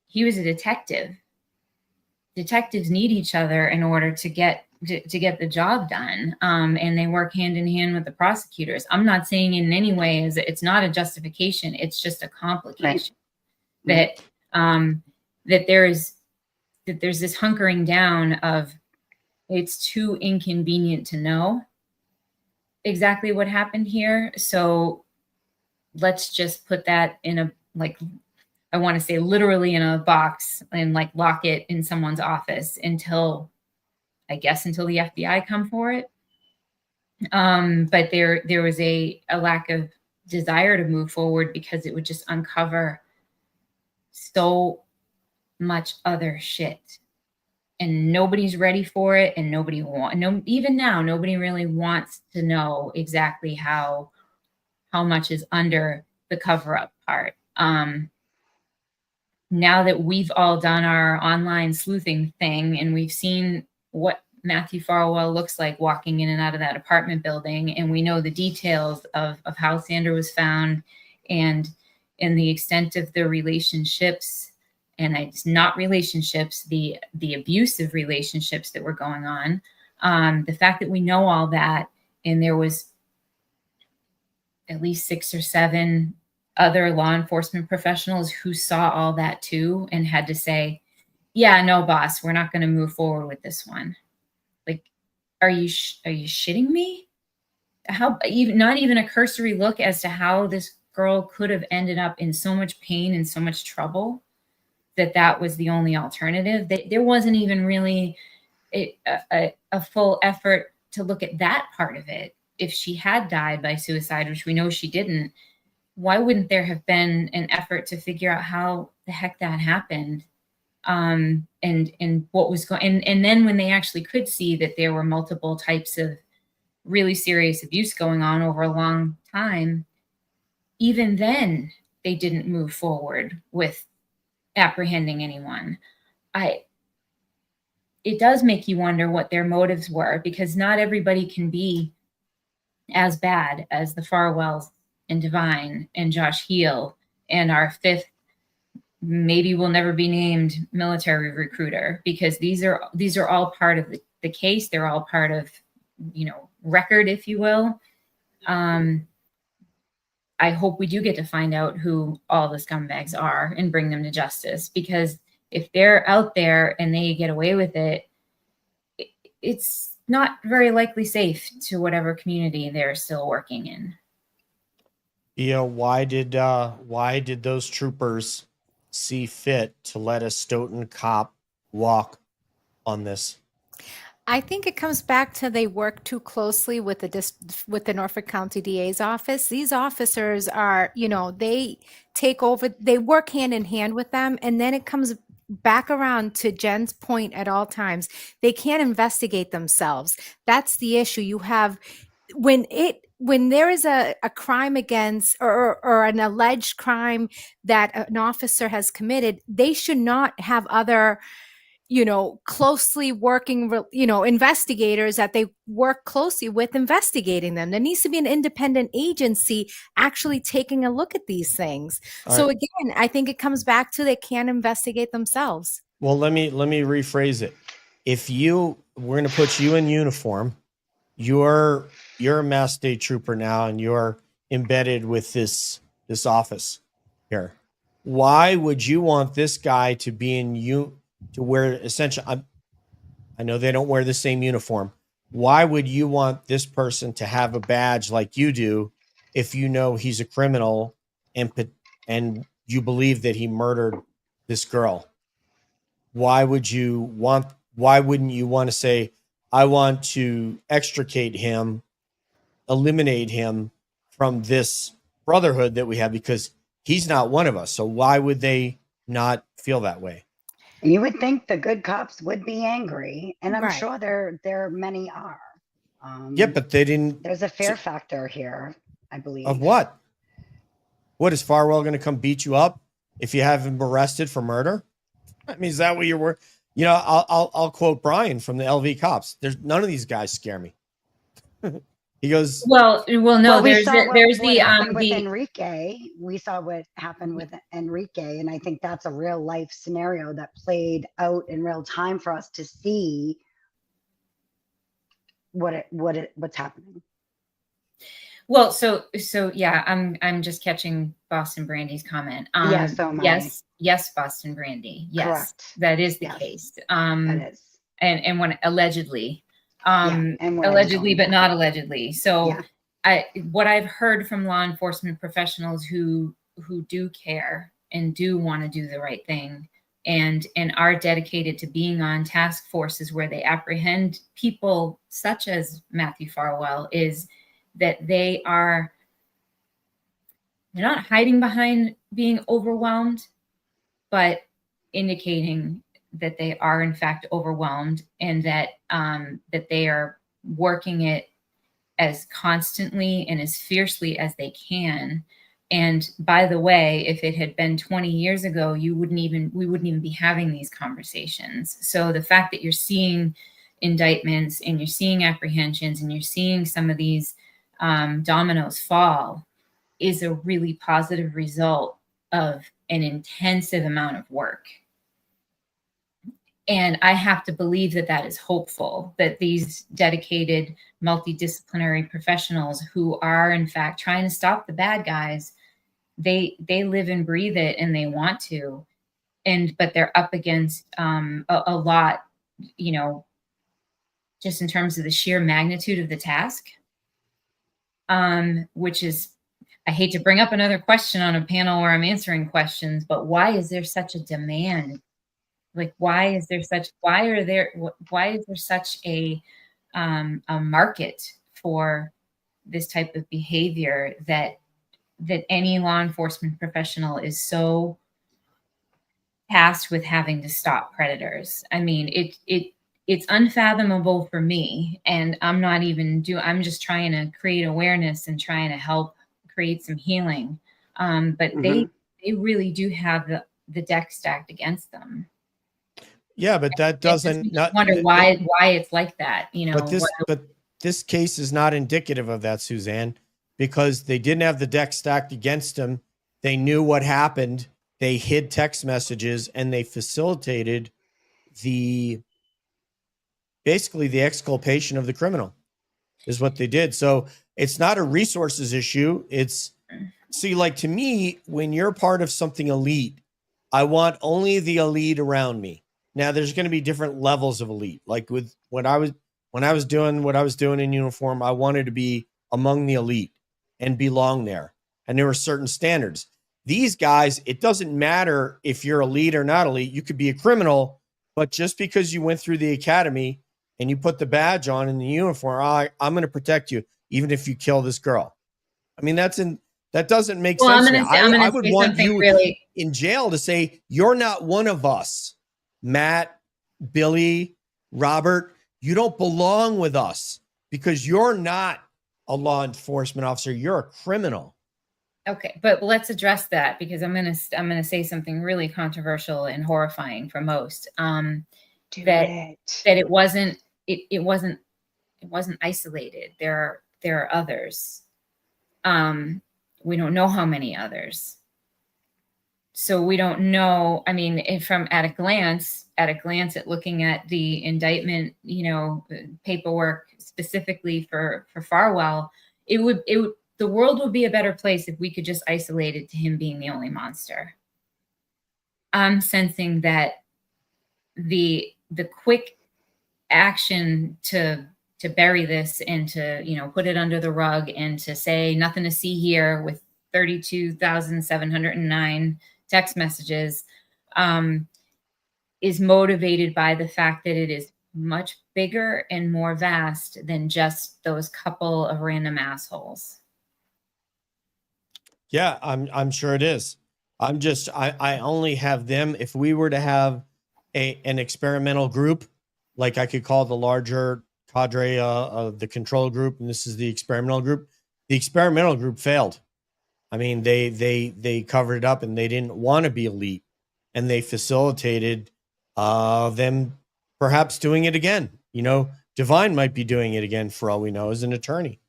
He was a detective. Detectives need each other in order to get the job done, and they work hand in hand with the prosecutors. I'm not saying in any way it's not a justification; it's just a complication. Right. That there's this hunkering down of, it's too inconvenient to know exactly what happened here, so let's just put that in a, like, I want to say literally in a box and like lock it in someone's office until the FBI come for it. But there was a lack of desire to move forward because it would just uncover so much other shit, and nobody's ready for it, and even now nobody really wants to know exactly how much is under the cover-up part. Now that we've all done our online sleuthing thing and we've seen what Matthew Farwell looks like walking in and out of that apartment building, and we know the details of how Sandra was found and the extent of the relationships, and it's not relationships, the abusive relationships that were going on. The fact that we know all that, and there was at least 6 or 7 other law enforcement professionals who saw all that too and had to say, yeah, no, boss, we're not going to move forward with this one. Like, are you shitting me? how even not even a cursory look as to how this girl could have ended up in so much pain and so much trouble, that was the only alternative. That there wasn't even really a full effort to look at that part of it. If she had died by suicide, which we know she didn't, why wouldn't there have been an effort to figure out how the heck that happened? And what was going, and then when they actually could see that there were multiple types of really serious abuse going on over a long time, even then they didn't move forward with apprehending anyone. It does make you wonder what their motives were, because not everybody can be as bad as the Farwells and Divine and Josh Heel and our fifth, maybe will never be named military recruiter, because these are all part of the case. They're all part of, record, if you will. I hope we do get to find out who all the scumbags are and bring them to justice, because if they're out there and they get away with it, it's not very likely safe to whatever community they're still working in. Why did those troopers see fit to let a Stoughton cop walk on this? I think it comes back to they work too closely with the Norfolk County DA's office. These officers are, they take over, they work hand in hand with them. And then it comes back around to Jen's point at all times. They can't investigate themselves. That's the issue. You have, when there is a crime against or an alleged crime that an officer has committed, they should not have other closely working, investigators that they work closely with investigating them. There needs to be an independent agency actually taking a look at these things. So again, I think it comes back to they can't investigate themselves. Well, let me rephrase it. We're going to put you in uniform. You're a Mass State Trooper now, and you're embedded with this office here. Why would you want this guy to be in you? To wear essentially, I know they don't wear the same uniform. Why would you want this person to have a badge like you do if you know he's a criminal and you believe that he murdered this girl? Why wouldn't you want to say, I want to extricate him, eliminate him from this brotherhood that we have, because he's not one of us? So why would they not feel that way? You would think the good cops would be angry, and I'm Right. sure there many are. Yeah, but they didn't. There's a fear factor here, I believe. Of what? What is Farwell going to come beat you up if you have him arrested for murder? I mean, is that what you were? I'll quote Brian from the LV Cops. There's none of these guys scare me. He goes, well, no. There's what happened with Enrique. We saw what happened with Enrique, and I think that's a real life scenario that played out in real time for us to see what's happening. Well, so yeah, I'm just catching Boston Brandy's comment. Yes, so am I. Yes, Boston Brandy. Yes, correct. That is the case. That is. And when allegedly. And allegedly, but not allegedly. So what I've heard from law enforcement professionals who do care and do want to do the right thing and are dedicated to being on task forces where they apprehend people such as Matthew Farwell is that they're not hiding behind being overwhelmed, but indicating that they are in fact overwhelmed, and that that they are working it as constantly and as fiercely as they can. And by the way, if it had been 20 years ago, we wouldn't even be having these conversations. So the fact that you're seeing indictments and you're seeing apprehensions and you're seeing some of these dominoes fall is a really positive result of an intensive amount of work. And I have to believe that is hopeful, that these dedicated multidisciplinary professionals who are in fact trying to stop the bad guys, they live and breathe it, and they want to, but they're up against a lot, just in terms of the sheer magnitude of the task. which is, I hate to bring up another question on a panel where I'm answering questions, but why is there such a demand? Like, why is there such a market for this type of behavior that any law enforcement professional is so tasked with having to stop predators? I mean, it's unfathomable for me, and I'm I'm just trying to create awareness and trying to help create some healing. But they really do have the deck stacked against them. Yeah, but that doesn't wonder why it's like that, you know. But this case is not indicative of that, Susanne, because they didn't have the deck stacked against them. They knew what happened. They hid text messages and they facilitated basically the exculpation of the criminal is what they did. So it's not a resources issue. See, like, to me, when you're part of something elite, I want only the elite around me. Now there's going to be different levels of elite. Like with when I was doing what I was doing in uniform, I wanted to be among the elite and belong there. And there were certain standards. These guys, it doesn't matter if you're elite or not elite. You could be a criminal, but just because you went through the academy and you put the badge on in the uniform, I'm going to protect you, even if you kill this girl. I mean, that doesn't make sense. I would want you really in jail to say, you're not one of us. Matt, Billy, Robert, you don't belong with us because you're not a law enforcement officer. You're a criminal. Okay, but let's address that, because I'm gonna say something really controversial and horrifying for most. That it wasn't isolated. There are others. We don't know how many others. So we don't know. I mean, at a glance at looking at the indictment, paperwork specifically for Farwell, the world would be a better place if we could just isolate it to him being the only monster. I'm sensing that the quick action to bury this and to, put it under the rug and to say nothing to see here with 32,709 text messages is motivated by the fact that it is much bigger and more vast than just those couple of random assholes. Yeah, I'm sure it is. I only have them. If we were to have an experimental group, like I could call the larger cadre of the control group, and this is the experimental group. The experimental group failed. I mean, they covered it up and they didn't want to be elite, and they facilitated them perhaps doing it again. Divine might be doing it again for all we know as an attorney.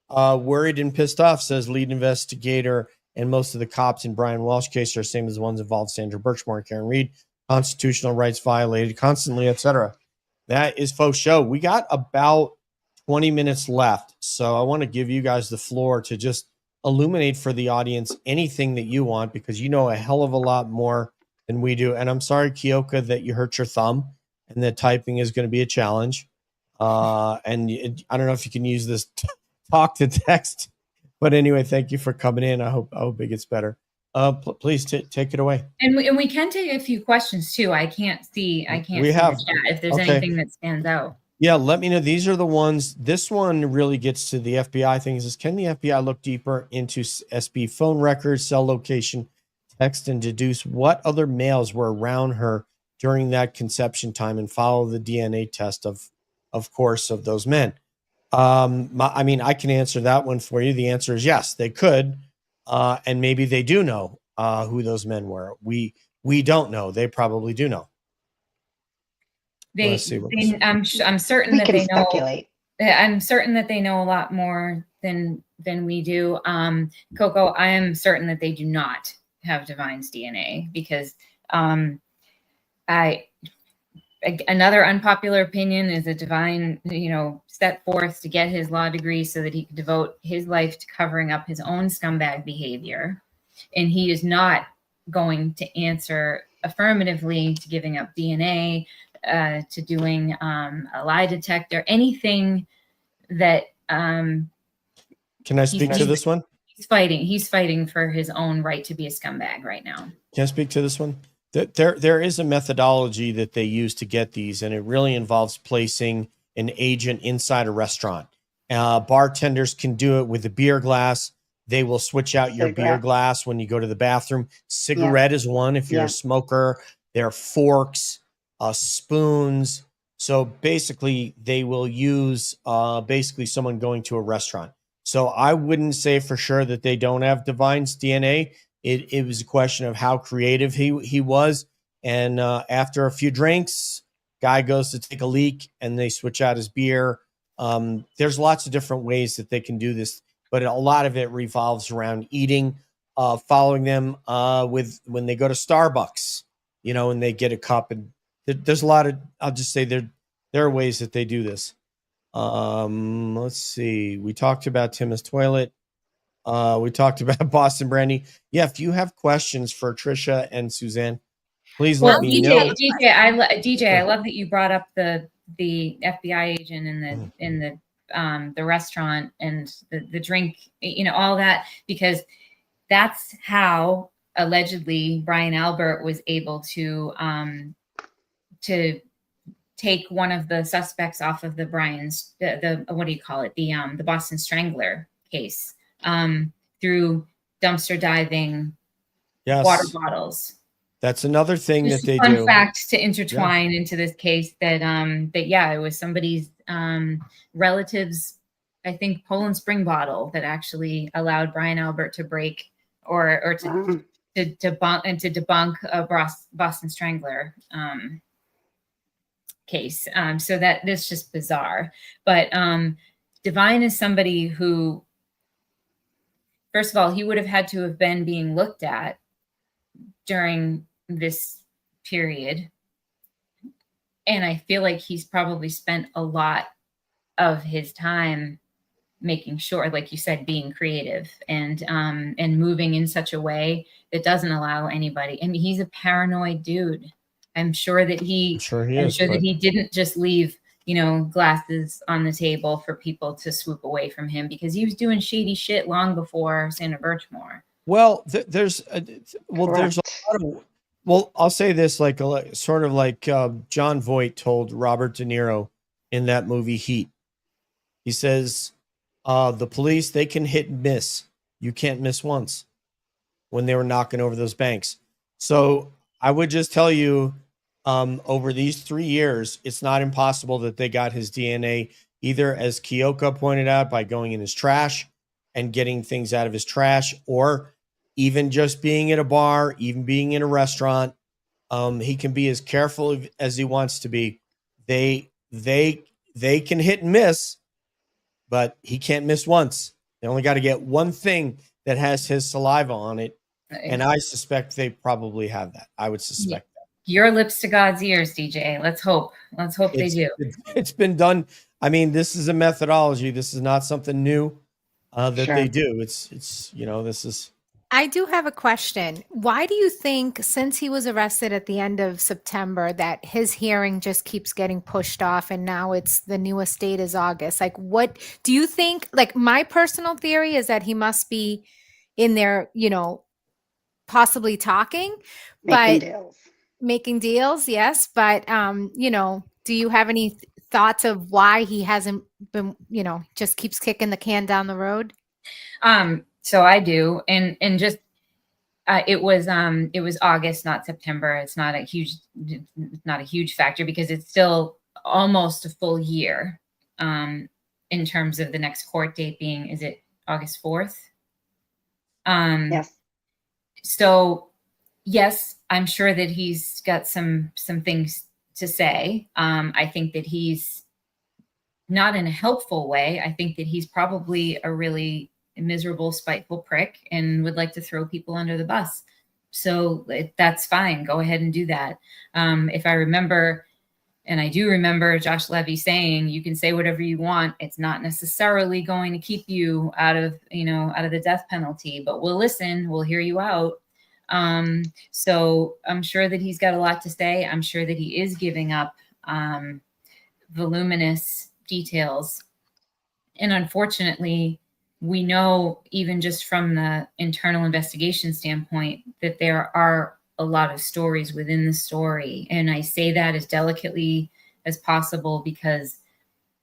Worried and pissed off, says lead investigator, and most of the cops in Brian Walsh case are the same as the ones involved Sandra Birchmore and Karen Reed. Constitutional rights violated constantly, etc. That is faux show. We got about 20 minutes left, so I want to give you guys the floor to just illuminate for the audience anything that you want, because you know a hell of a lot more than we do. And I'm sorry, Kioka, that you hurt your thumb and that typing is going to be a challenge. I don't know if you can use this talk to text, but anyway, thank you for coming in. I hope it gets better. Please take it away. And we can take a few questions too. I can't see the chat if there's anything that stands out. Yeah, let me know. These are the ones. This one really gets to the FBI thing. It says, can the FBI look deeper into SB phone records, cell location, text, and deduce what other males were around her during that conception time and follow the DNA test of course, of those men? I can answer that one for you. The answer is yes, they could. And maybe they do know who those men were. We don't know. They probably do know. I'm certain that they know. I'm certain that they know a lot more than we do. Coco, I am certain that they do not have Divine's DNA, because another unpopular opinion is that Divine, set forth to get his law degree so that he could devote his life to covering up his own scumbag behavior. And he is not going to answer affirmatively to giving up DNA, to doing a lie detector, anything that Can I speak to this one? He's fighting for his own right to be a scumbag right now. Can I speak to this one? There is a methodology that they use to get these, and it really involves placing an agent inside a restaurant. Bartenders can do it with a beer glass. They will switch out your beer glass when you go to the bathroom. Cigarette is one if you're a smoker. There are forks, spoons. So basically, they will use basically someone going to a restaurant. So I wouldn't say for sure that they don't have Divine's DNA. It was a question of how creative he was. And after a few drinks, guy goes to take a leak and they switch out his beer. There's lots of different ways that they can do this, but a lot of it revolves around eating, following them with when they go to Starbucks, you know, and they get a cup. And there's a lot of, I'll just say there are ways that they do this. Let's see. We talked about Tim's toilet. We talked about Boston Brandy. Yeah, if you have questions for Trisha and Suzanne, please let me know. DJ, I love that you brought up the FBI agent in the restaurant and the drink, you know, all that, because that's how allegedly Brian Albert was able to take one of the suspects off of the what do you call it? The Boston Strangler case, through dumpster diving, water bottles. That's another thing Just that they fun do. fact to intertwine into this case that it was somebody's relative's, I think, Poland Spring bottle that actually allowed Brian Albert to break or to debunk a Boston Strangler case. So that this just bizarre. But Divine is somebody who, first of all, he would have had to have been being looked at during this period. And I feel like he's probably spent a lot of his time making sure, like you said, being creative and moving in such a way that doesn't allow anybody. I mean, he's a paranoid dude. I'm sure that he didn't just leave, you know, glasses on the table for people to swoop away from him, because he was doing shady shit long before Sandra Birchmore. Well, there's a lot of, well, I'll say this, like sort of like John Voight told Robert De Niro in that movie Heat. He says, the police, they can hit and miss. You can't miss once, when they were knocking over those banks. So I would just tell you, over these 3 years, it's not impossible that they got his DNA, either, as Kyoka pointed out, by going in his trash and getting things out of his trash, or even just being at a bar, even being in a restaurant. He can be as careful as he wants to be. They can hit and miss, but he can't miss once. They only got to get one thing that has his saliva on it. And I suspect they probably have that. I would suspect that. Your lips to God's ears, DJ. Let's hope they do. It's been done. I mean, this is a methodology. This is not something new that they do. It's, you know, this is. I do have a question. Why do you think, since he was arrested at the end of September, that his hearing just keeps getting pushed off, and now it's the newest date is August? Like, what do you think? Like, my personal theory is that he must be in there, you know, possibly talking, making deals. Yes. But, you know, do you have any thoughts of why he hasn't been, you know, just keeps kicking the can down the road? So I do. And just, it was August, not September. It's not a huge factor, because it's still almost a full year, in terms of the next court date being, is it August 4th? Yes. So yes, I'm sure that he's got some things to say. I think that he's not in a helpful way. I think that he's probably a really miserable, spiteful prick and would like to throw people under the bus. So that's fine. Go ahead and do that. If I remember, and I do remember Josh Levy saying, you can say whatever you want. It's not necessarily going to keep you out of the death penalty, but we'll listen, we'll hear you out. So I'm sure that he's got a lot to say. I'm sure that he is giving up voluminous details. And unfortunately, we know, even just from the internal investigation standpoint, that there are a lot of stories within the story. And I say that as delicately as possible, because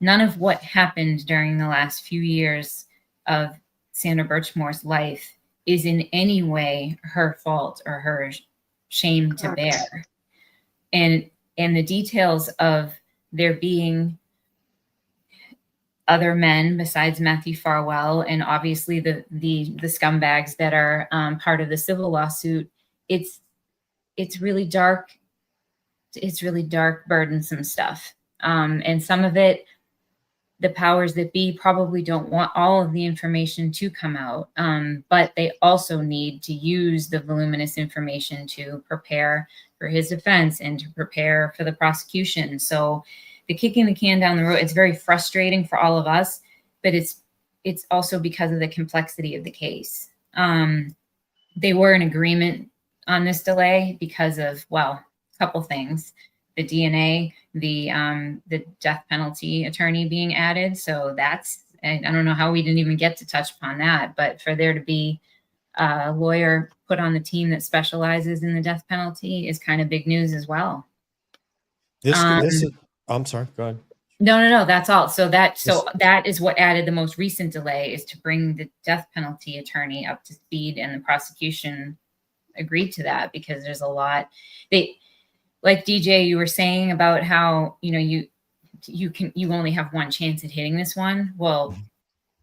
none of what happened during the last few years of Sandra Birchmore's life is in any way her fault or her shame to bear. And the details of there being other men besides Matthew Farwell, and obviously the scumbags that are part of the civil lawsuit, it's really dark. It's really dark, burdensome stuff. And some of it, the powers that be probably don't want all of the information to come out, but they also need to use the voluminous information to prepare for his defense and to prepare for the prosecution. So the kicking the can down the road, it's very frustrating for all of us, but it's also because of the complexity of the case. They were in agreement on this delay because of, well, a couple things: the DNA, the death penalty attorney being added. So that's, and I don't know how we didn't even get to touch upon that, but for there to be a lawyer put on the team that specializes in the death penalty is kind of big news as well. This is, I'm sorry, go ahead. No, that's all. So that is what added the most recent delay, is to bring the death penalty attorney up to speed, and the prosecution agreed to that because there's a lot. Like DJ, you were saying about how, you only have one chance at hitting this one. Well,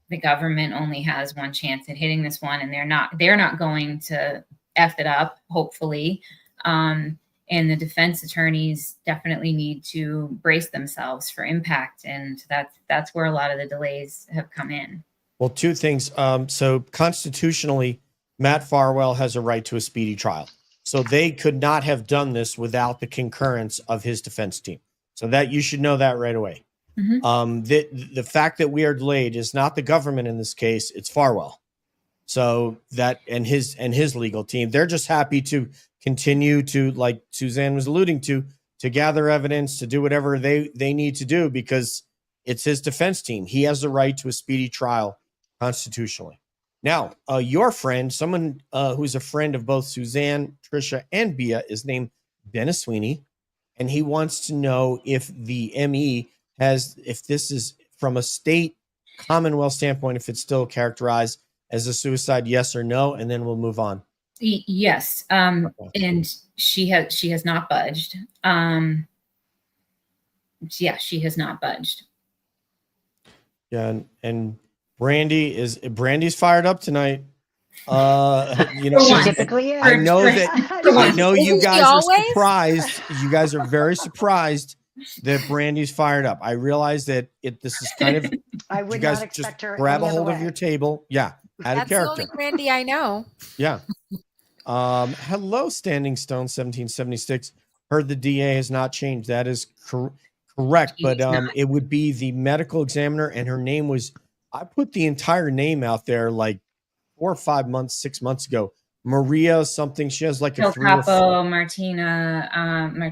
the government only has one chance at hitting this one, and they're not going to F it up, hopefully. And the defense attorneys definitely need to brace themselves for impact. And that's where a lot of the delays have come in. Well, two things. So constitutionally, Matt Farwell has a right to a speedy trial. So they could not have done this without the concurrence of his defense team. So that you should know that right away. Mm-hmm. The fact that we are delayed is not the government in this case, it's Farwell. So that, and his legal team, they're just happy to continue to, like Susanne was alluding to gather evidence, to do whatever they need to do, because it's his defense team. He has the right to a speedy trial constitutionally. Now, your friend, someone who's a friend of both Susanne, Trisha, and Bia, is named Dennis Sweeney, and he wants to know if the ME if this is from a state Commonwealth standpoint, if it's still characterized as a suicide, yes or no, and then we'll move on. Yes. Okay. And she has not budged. Yeah, she has not budged. Yeah. And Brandy's fired up tonight. She typically is. I know you guys are surprised. You guys are very surprised that Brandy's fired up. I realize that this is kind of, I would you guys not expect just her grab a any other hold of way. your table. Yeah. Add a character. That's the only Brandy I know. Yeah. Hello, Standing Stone 1776. Heard the DA has not changed. That is correct. But it would be the medical examiner, and her name was, I put the entire name out there like 4 or 5 months, 6 months ago. Maria something. She has like Del Capo Martinez.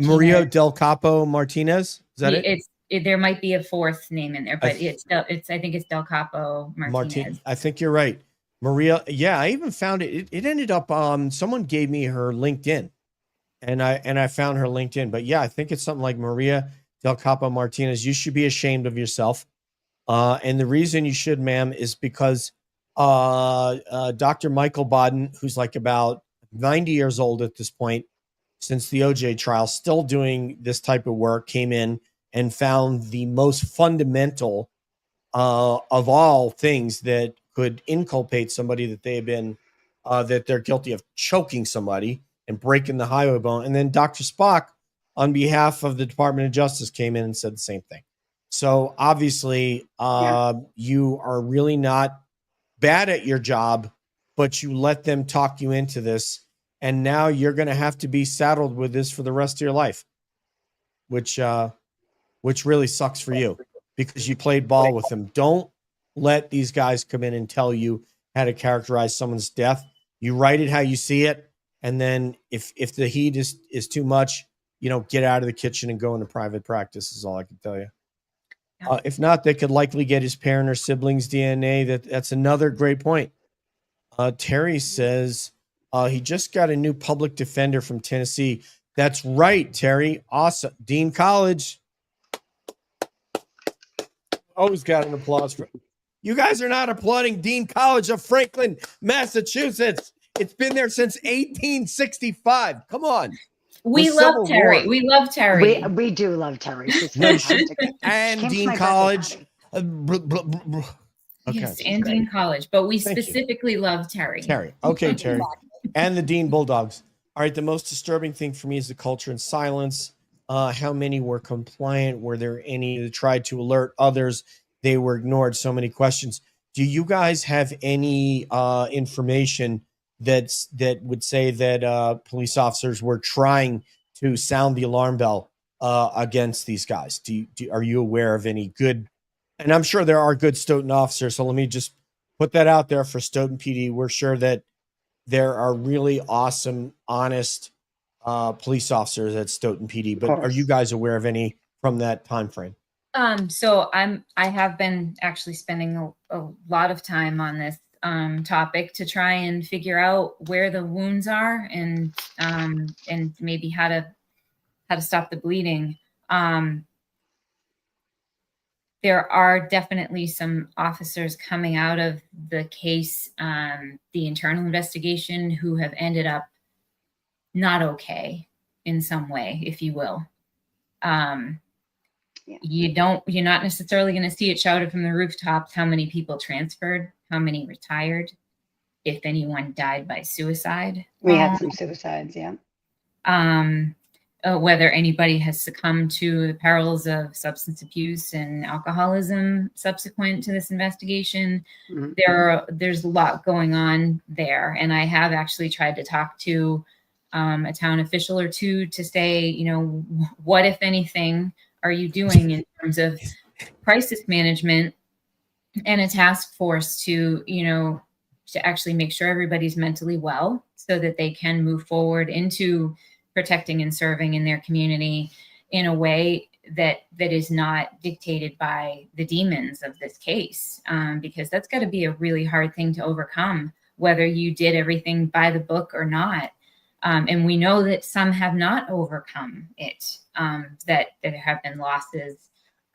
Maria Del Capo Martinez. Is that it? There might be a fourth name in there, but I think it's Del Capo Martinez. I think you're right. Maria. Yeah, I even found it. It ended up, someone gave me her LinkedIn, and I found her LinkedIn. But yeah, I think it's something like Maria Del Capo Martinez. You should be ashamed of yourself. And the reason you should, ma'am, is because Dr. Michael Baden, who's like about 90 years old at this point, since the OJ trial, still doing this type of work, came in and found the most fundamental of all things that could inculpate somebody that they have been, that they're guilty of choking somebody and breaking the highway bone. And then Dr. Spock, on behalf of the Department of Justice, came in and said the same thing. So obviously, you are really not bad at your job, but you let them talk you into this. And now you're going to have to be saddled with this for the rest of your life, which really sucks for you because you played ball with them. Don't let these guys come in and tell you how to characterize someone's death. You write it how you see it. And then if the heat is too much, get out of the kitchen and go into private practice is all I can tell you. If not, they could likely get his parent or siblings' DNA. That's another great point. Terry says he just got a new public defender from Tennessee. That's right, Terry. Awesome. Dean College. Always got an applause for you guys are not applauding Dean College of Franklin, Massachusetts. It's been there since 1865. Come on. We love Terry. We love Terry. We do love Terry. She's fantastic. And Dean my College. Okay. Yes, and great. Dean College, but we specifically love Terry. Terry. Okay, Terry. And the Dean Bulldogs. All right, the most disturbing thing for me is the culture and silence. How many were compliant? Were there any that tried to alert others? They were ignored. So many questions. Do you guys have any information that would say that police officers were trying to sound the alarm bell against these guys? Are you aware of any good? And I'm sure there are good Stoughton officers. So let me just put that out there for Stoughton PD. We're sure that there are really awesome, honest police officers at Stoughton PD. But are you guys aware of any from that time frame? So I have been actually spending a lot of time on this topic to try and figure out where the wounds are and maybe how to stop the bleeding. There are definitely some officers coming out of the case, the internal investigation, who have ended up not okay in some way, if you will. You're not necessarily going to see it shouted from the rooftops how many people transferred, how many retired, if anyone died by suicide. We had some suicides, yeah. Whether anybody has succumbed to the perils of substance abuse and alcoholism subsequent to this investigation. Mm-hmm. There's a lot going on there. And I have actually tried to talk to a town official or two to say, what, if anything, are you doing in terms of crisis management and a task force to actually make sure everybody's mentally well so that they can move forward into protecting and serving in their community in a way that is not dictated by the demons of this case, because that's got to be a really hard thing to overcome, whether you did everything by the book or not. And we know that some have not overcome it, that there have been losses,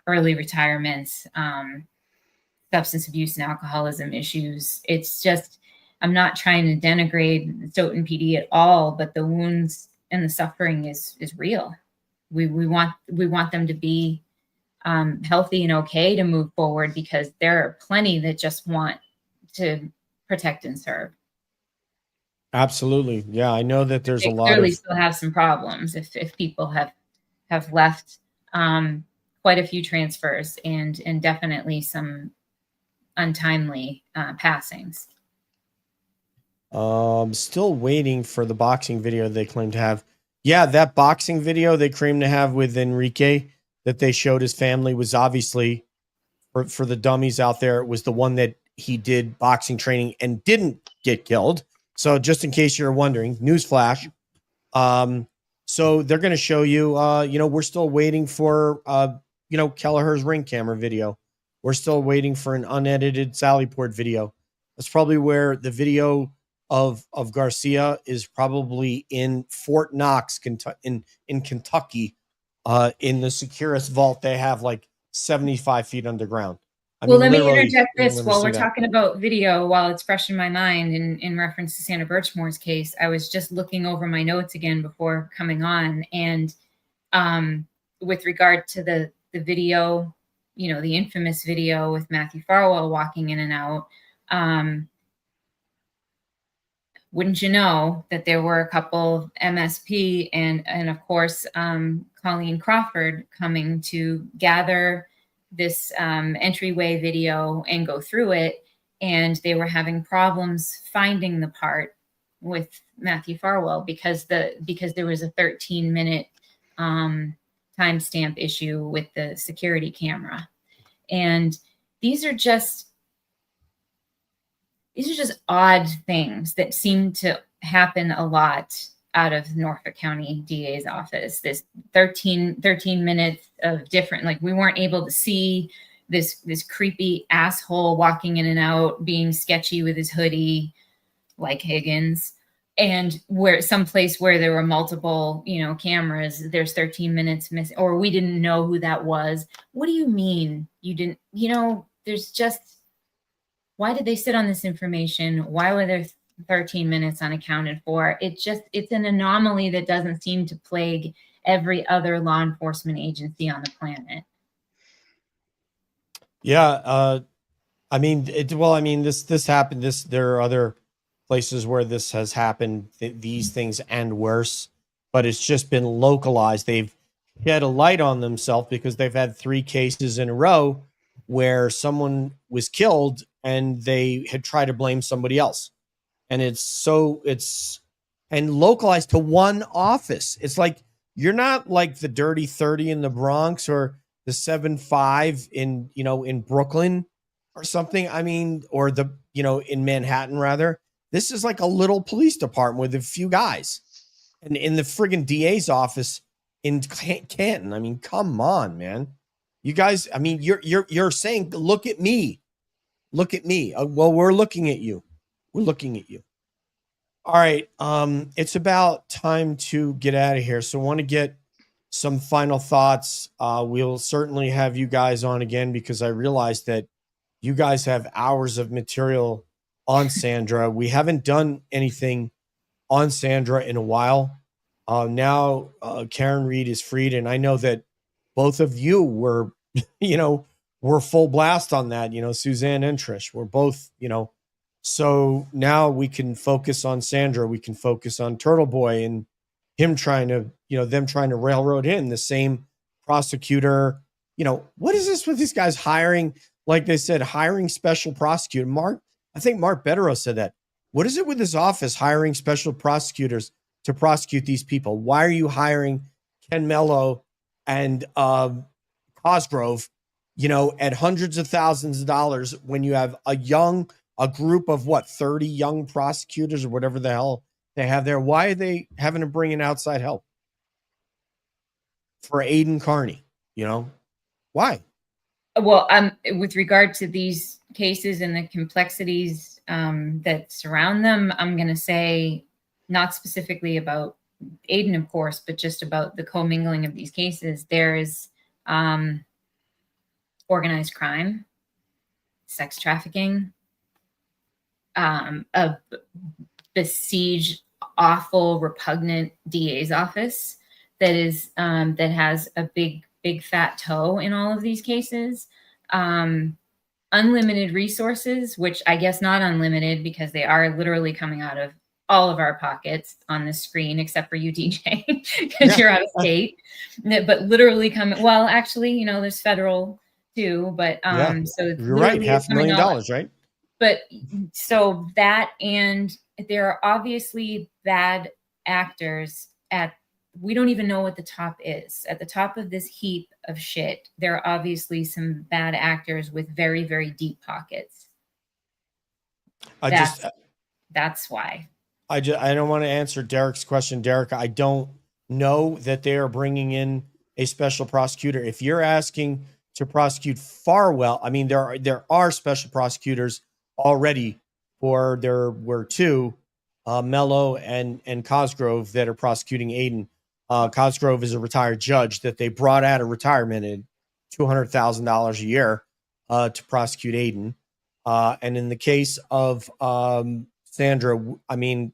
early retirements, substance abuse and alcoholism issues. It's just, I'm not trying to denigrate Stoughton PD at all, but the wounds and the suffering is real. We want them to be healthy and okay to move forward, because there are plenty that just want to protect and serve. Absolutely. Yeah, I know that there's a lot clearly still have some problems if people have left quite a few transfers and definitely some untimely passings. Still waiting for the boxing video they claim to have. Yeah, that boxing video they claim to have with Enrique that they showed his family was obviously, for the dummies out there, it was the one that he did boxing training and didn't get killed. So just in case you're wondering, newsflash. So they're going to show you, we're still waiting for, Kelleher's ring camera video. We're still waiting for an unedited Sallyport video. That's probably where the video of Garcia is probably in Fort Knox, in Kentucky, in the securest vault they have, like 75 feet underground. Let me interject this while we're talking about video, while it's fresh in my mind in reference to Sandra Birchmore's case. I was just looking over my notes again before coming on, and with regard to the video, the infamous video with Matthew Farwell walking in and out, wouldn't you know that there were a couple MSP and of course Colleen Crawford coming to gather this entryway video and go through it, and they were having problems finding the part with Matthew Farwell because there was a 13-minute timestamp issue with the security camera. And these are just odd things that seem to happen a lot out of Norfolk County DA's office. This 13 minutes of different, like we weren't able to see this creepy asshole walking in and out, being sketchy with his hoodie, like Higgins. And where someplace where there were multiple, cameras, there's 13 minutes missing, or we didn't know who that was. What do you mean you didn't, there's just, why did they sit on this information? Why were there 13 minutes unaccounted for? It's an anomaly that doesn't seem to plague every other law enforcement agency on the planet. Yeah. This happened. There are other places where this has happened, these things and worse, but it's just been localized. They've shed a light on themselves because they've had 3 cases in a row where someone was killed and they had tried to blame somebody else. And it's localized to one office. It's like, you're not like the Dirty 30 in the Bronx or the 7-5 in Brooklyn or something. I mean, or in Manhattan rather. This is like a little police department with a few guys, and in the friggin' DA's office in Canton. I mean, come on, man. You guys, I mean, you're saying, look at me. Well, we're looking at you. All right. It's about time to get out of here. So I want to get some final thoughts. We'll certainly have you guys on again because I realized that you guys have hours of material on Sandra. We haven't done anything on Sandra in a while. Now Karen Reed is freed, and I know that both of you were, were full blast on that. Susanne and Trish were both, So now we can focus on Sandra. We can focus on Turtle Boy and him trying to, them trying to railroad him. The same prosecutor. What is this with these guys hiring? Like they said, hiring special prosecutor. I think Mark Betterow said that. What is it with his office hiring special prosecutors to prosecute these people? Why are you hiring Ken Mello and Cosgrove, at hundreds of thousands of dollars when you have a group of 30 young prosecutors or whatever the hell they have there? Why are they having to bring in outside help for Aiden Carney? Why? Well, with regard to these cases and the complexities that surround them, I'm going to say not specifically about Aiden, of course, but just about the commingling of these cases. There is organized crime, sex trafficking, a besieged, awful, repugnant DA's office that has a big fat toe in all of these cases. Unlimited resources, which I guess not unlimited because they are literally coming out of all of our pockets on the screen, except for you, DJ, because you're out of state. But literally coming. Well, actually, there's federal too. But so you're right, $500,000, right? But so that, and there are obviously bad actors we don't even know what the top is. At the top of this heap of shit, there are obviously some bad actors with very, very deep pockets. That's why. I don't want to answer Derek's question. Derek, I don't know that they are bringing in a special prosecutor. If you're asking to prosecute Farwell, I mean, there are special prosecutors already there were 2, Mello and Cosgrove, that are prosecuting Aiden. Cosgrove is a retired judge that they brought out of retirement at $200,000 a year to prosecute Aiden. And in the case of Sandra, I mean,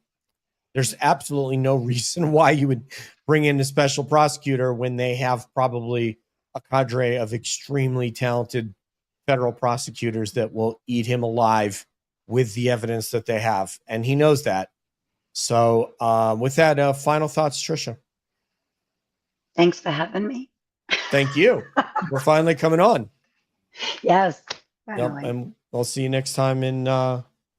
there's absolutely no reason why you would bring in a special prosecutor when they have probably a cadre of extremely talented federal prosecutors that will eat him alive with the evidence that they have. And he knows that. So with that, final thoughts, Trisha. Thanks for having me. Thank you. We're finally coming on. Yes. Yep, and we'll see you next time in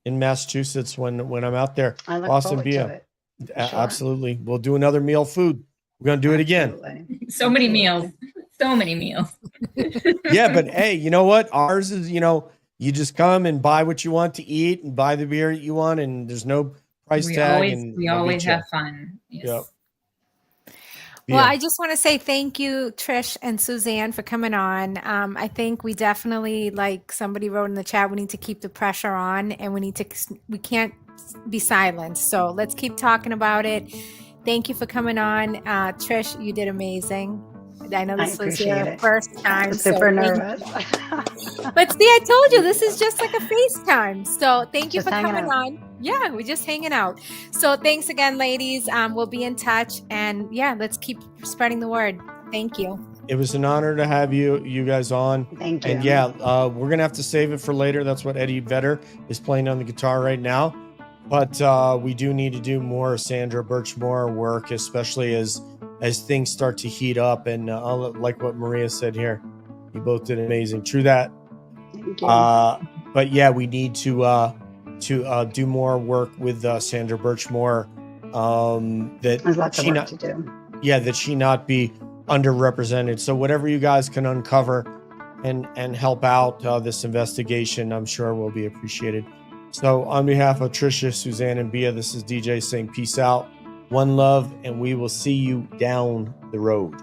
Massachusetts when I'm out there. I look Boston forward Beer. to it. Sure. Absolutely. We'll do another meal food. We're going to do it again. So many meals. So many meals. Yeah, but hey, you know what? Ours is, you just come and buy what you want to eat and buy the beer that you want, and there's no price tag, and we they'll always beat you. have fun. Yes. Yep. Well, Yeah. I just want to say thank you, Trish and Suzanne, for coming on. I think we definitely, like somebody wrote in the chat, we need to keep the pressure on, and we can't be silent. So let's keep talking about it. Thank you for coming on. Trish, you did amazing. I know I this was appreciate your it. first I time. was So super thank nervous. But see, I told you this is just like a FaceTime. So thank you Just for hanging coming out. on. Yeah, we're just hanging out. So thanks again, ladies. We'll be in touch, and yeah, let's keep spreading the word. Thank you. It was an honor to have you guys on. Thank you. And yeah, we're gonna have to save it for later. That's what Eddie Vedder is playing on the guitar right now. But we do need to do more Sandra Birchmore work, especially as things start to heat up. And like what Maria said here, you both did amazing. True that. Thank you. But yeah, we need to do more work with Sandra Birchmore. There's lots of work to do. Yeah, that she not be underrepresented. So whatever you guys can uncover and help out this investigation, I'm sure will be appreciated. So on behalf of Tricia, Suzanne, and Bia, this is DJ saying peace out, one love, and we will see you down the road.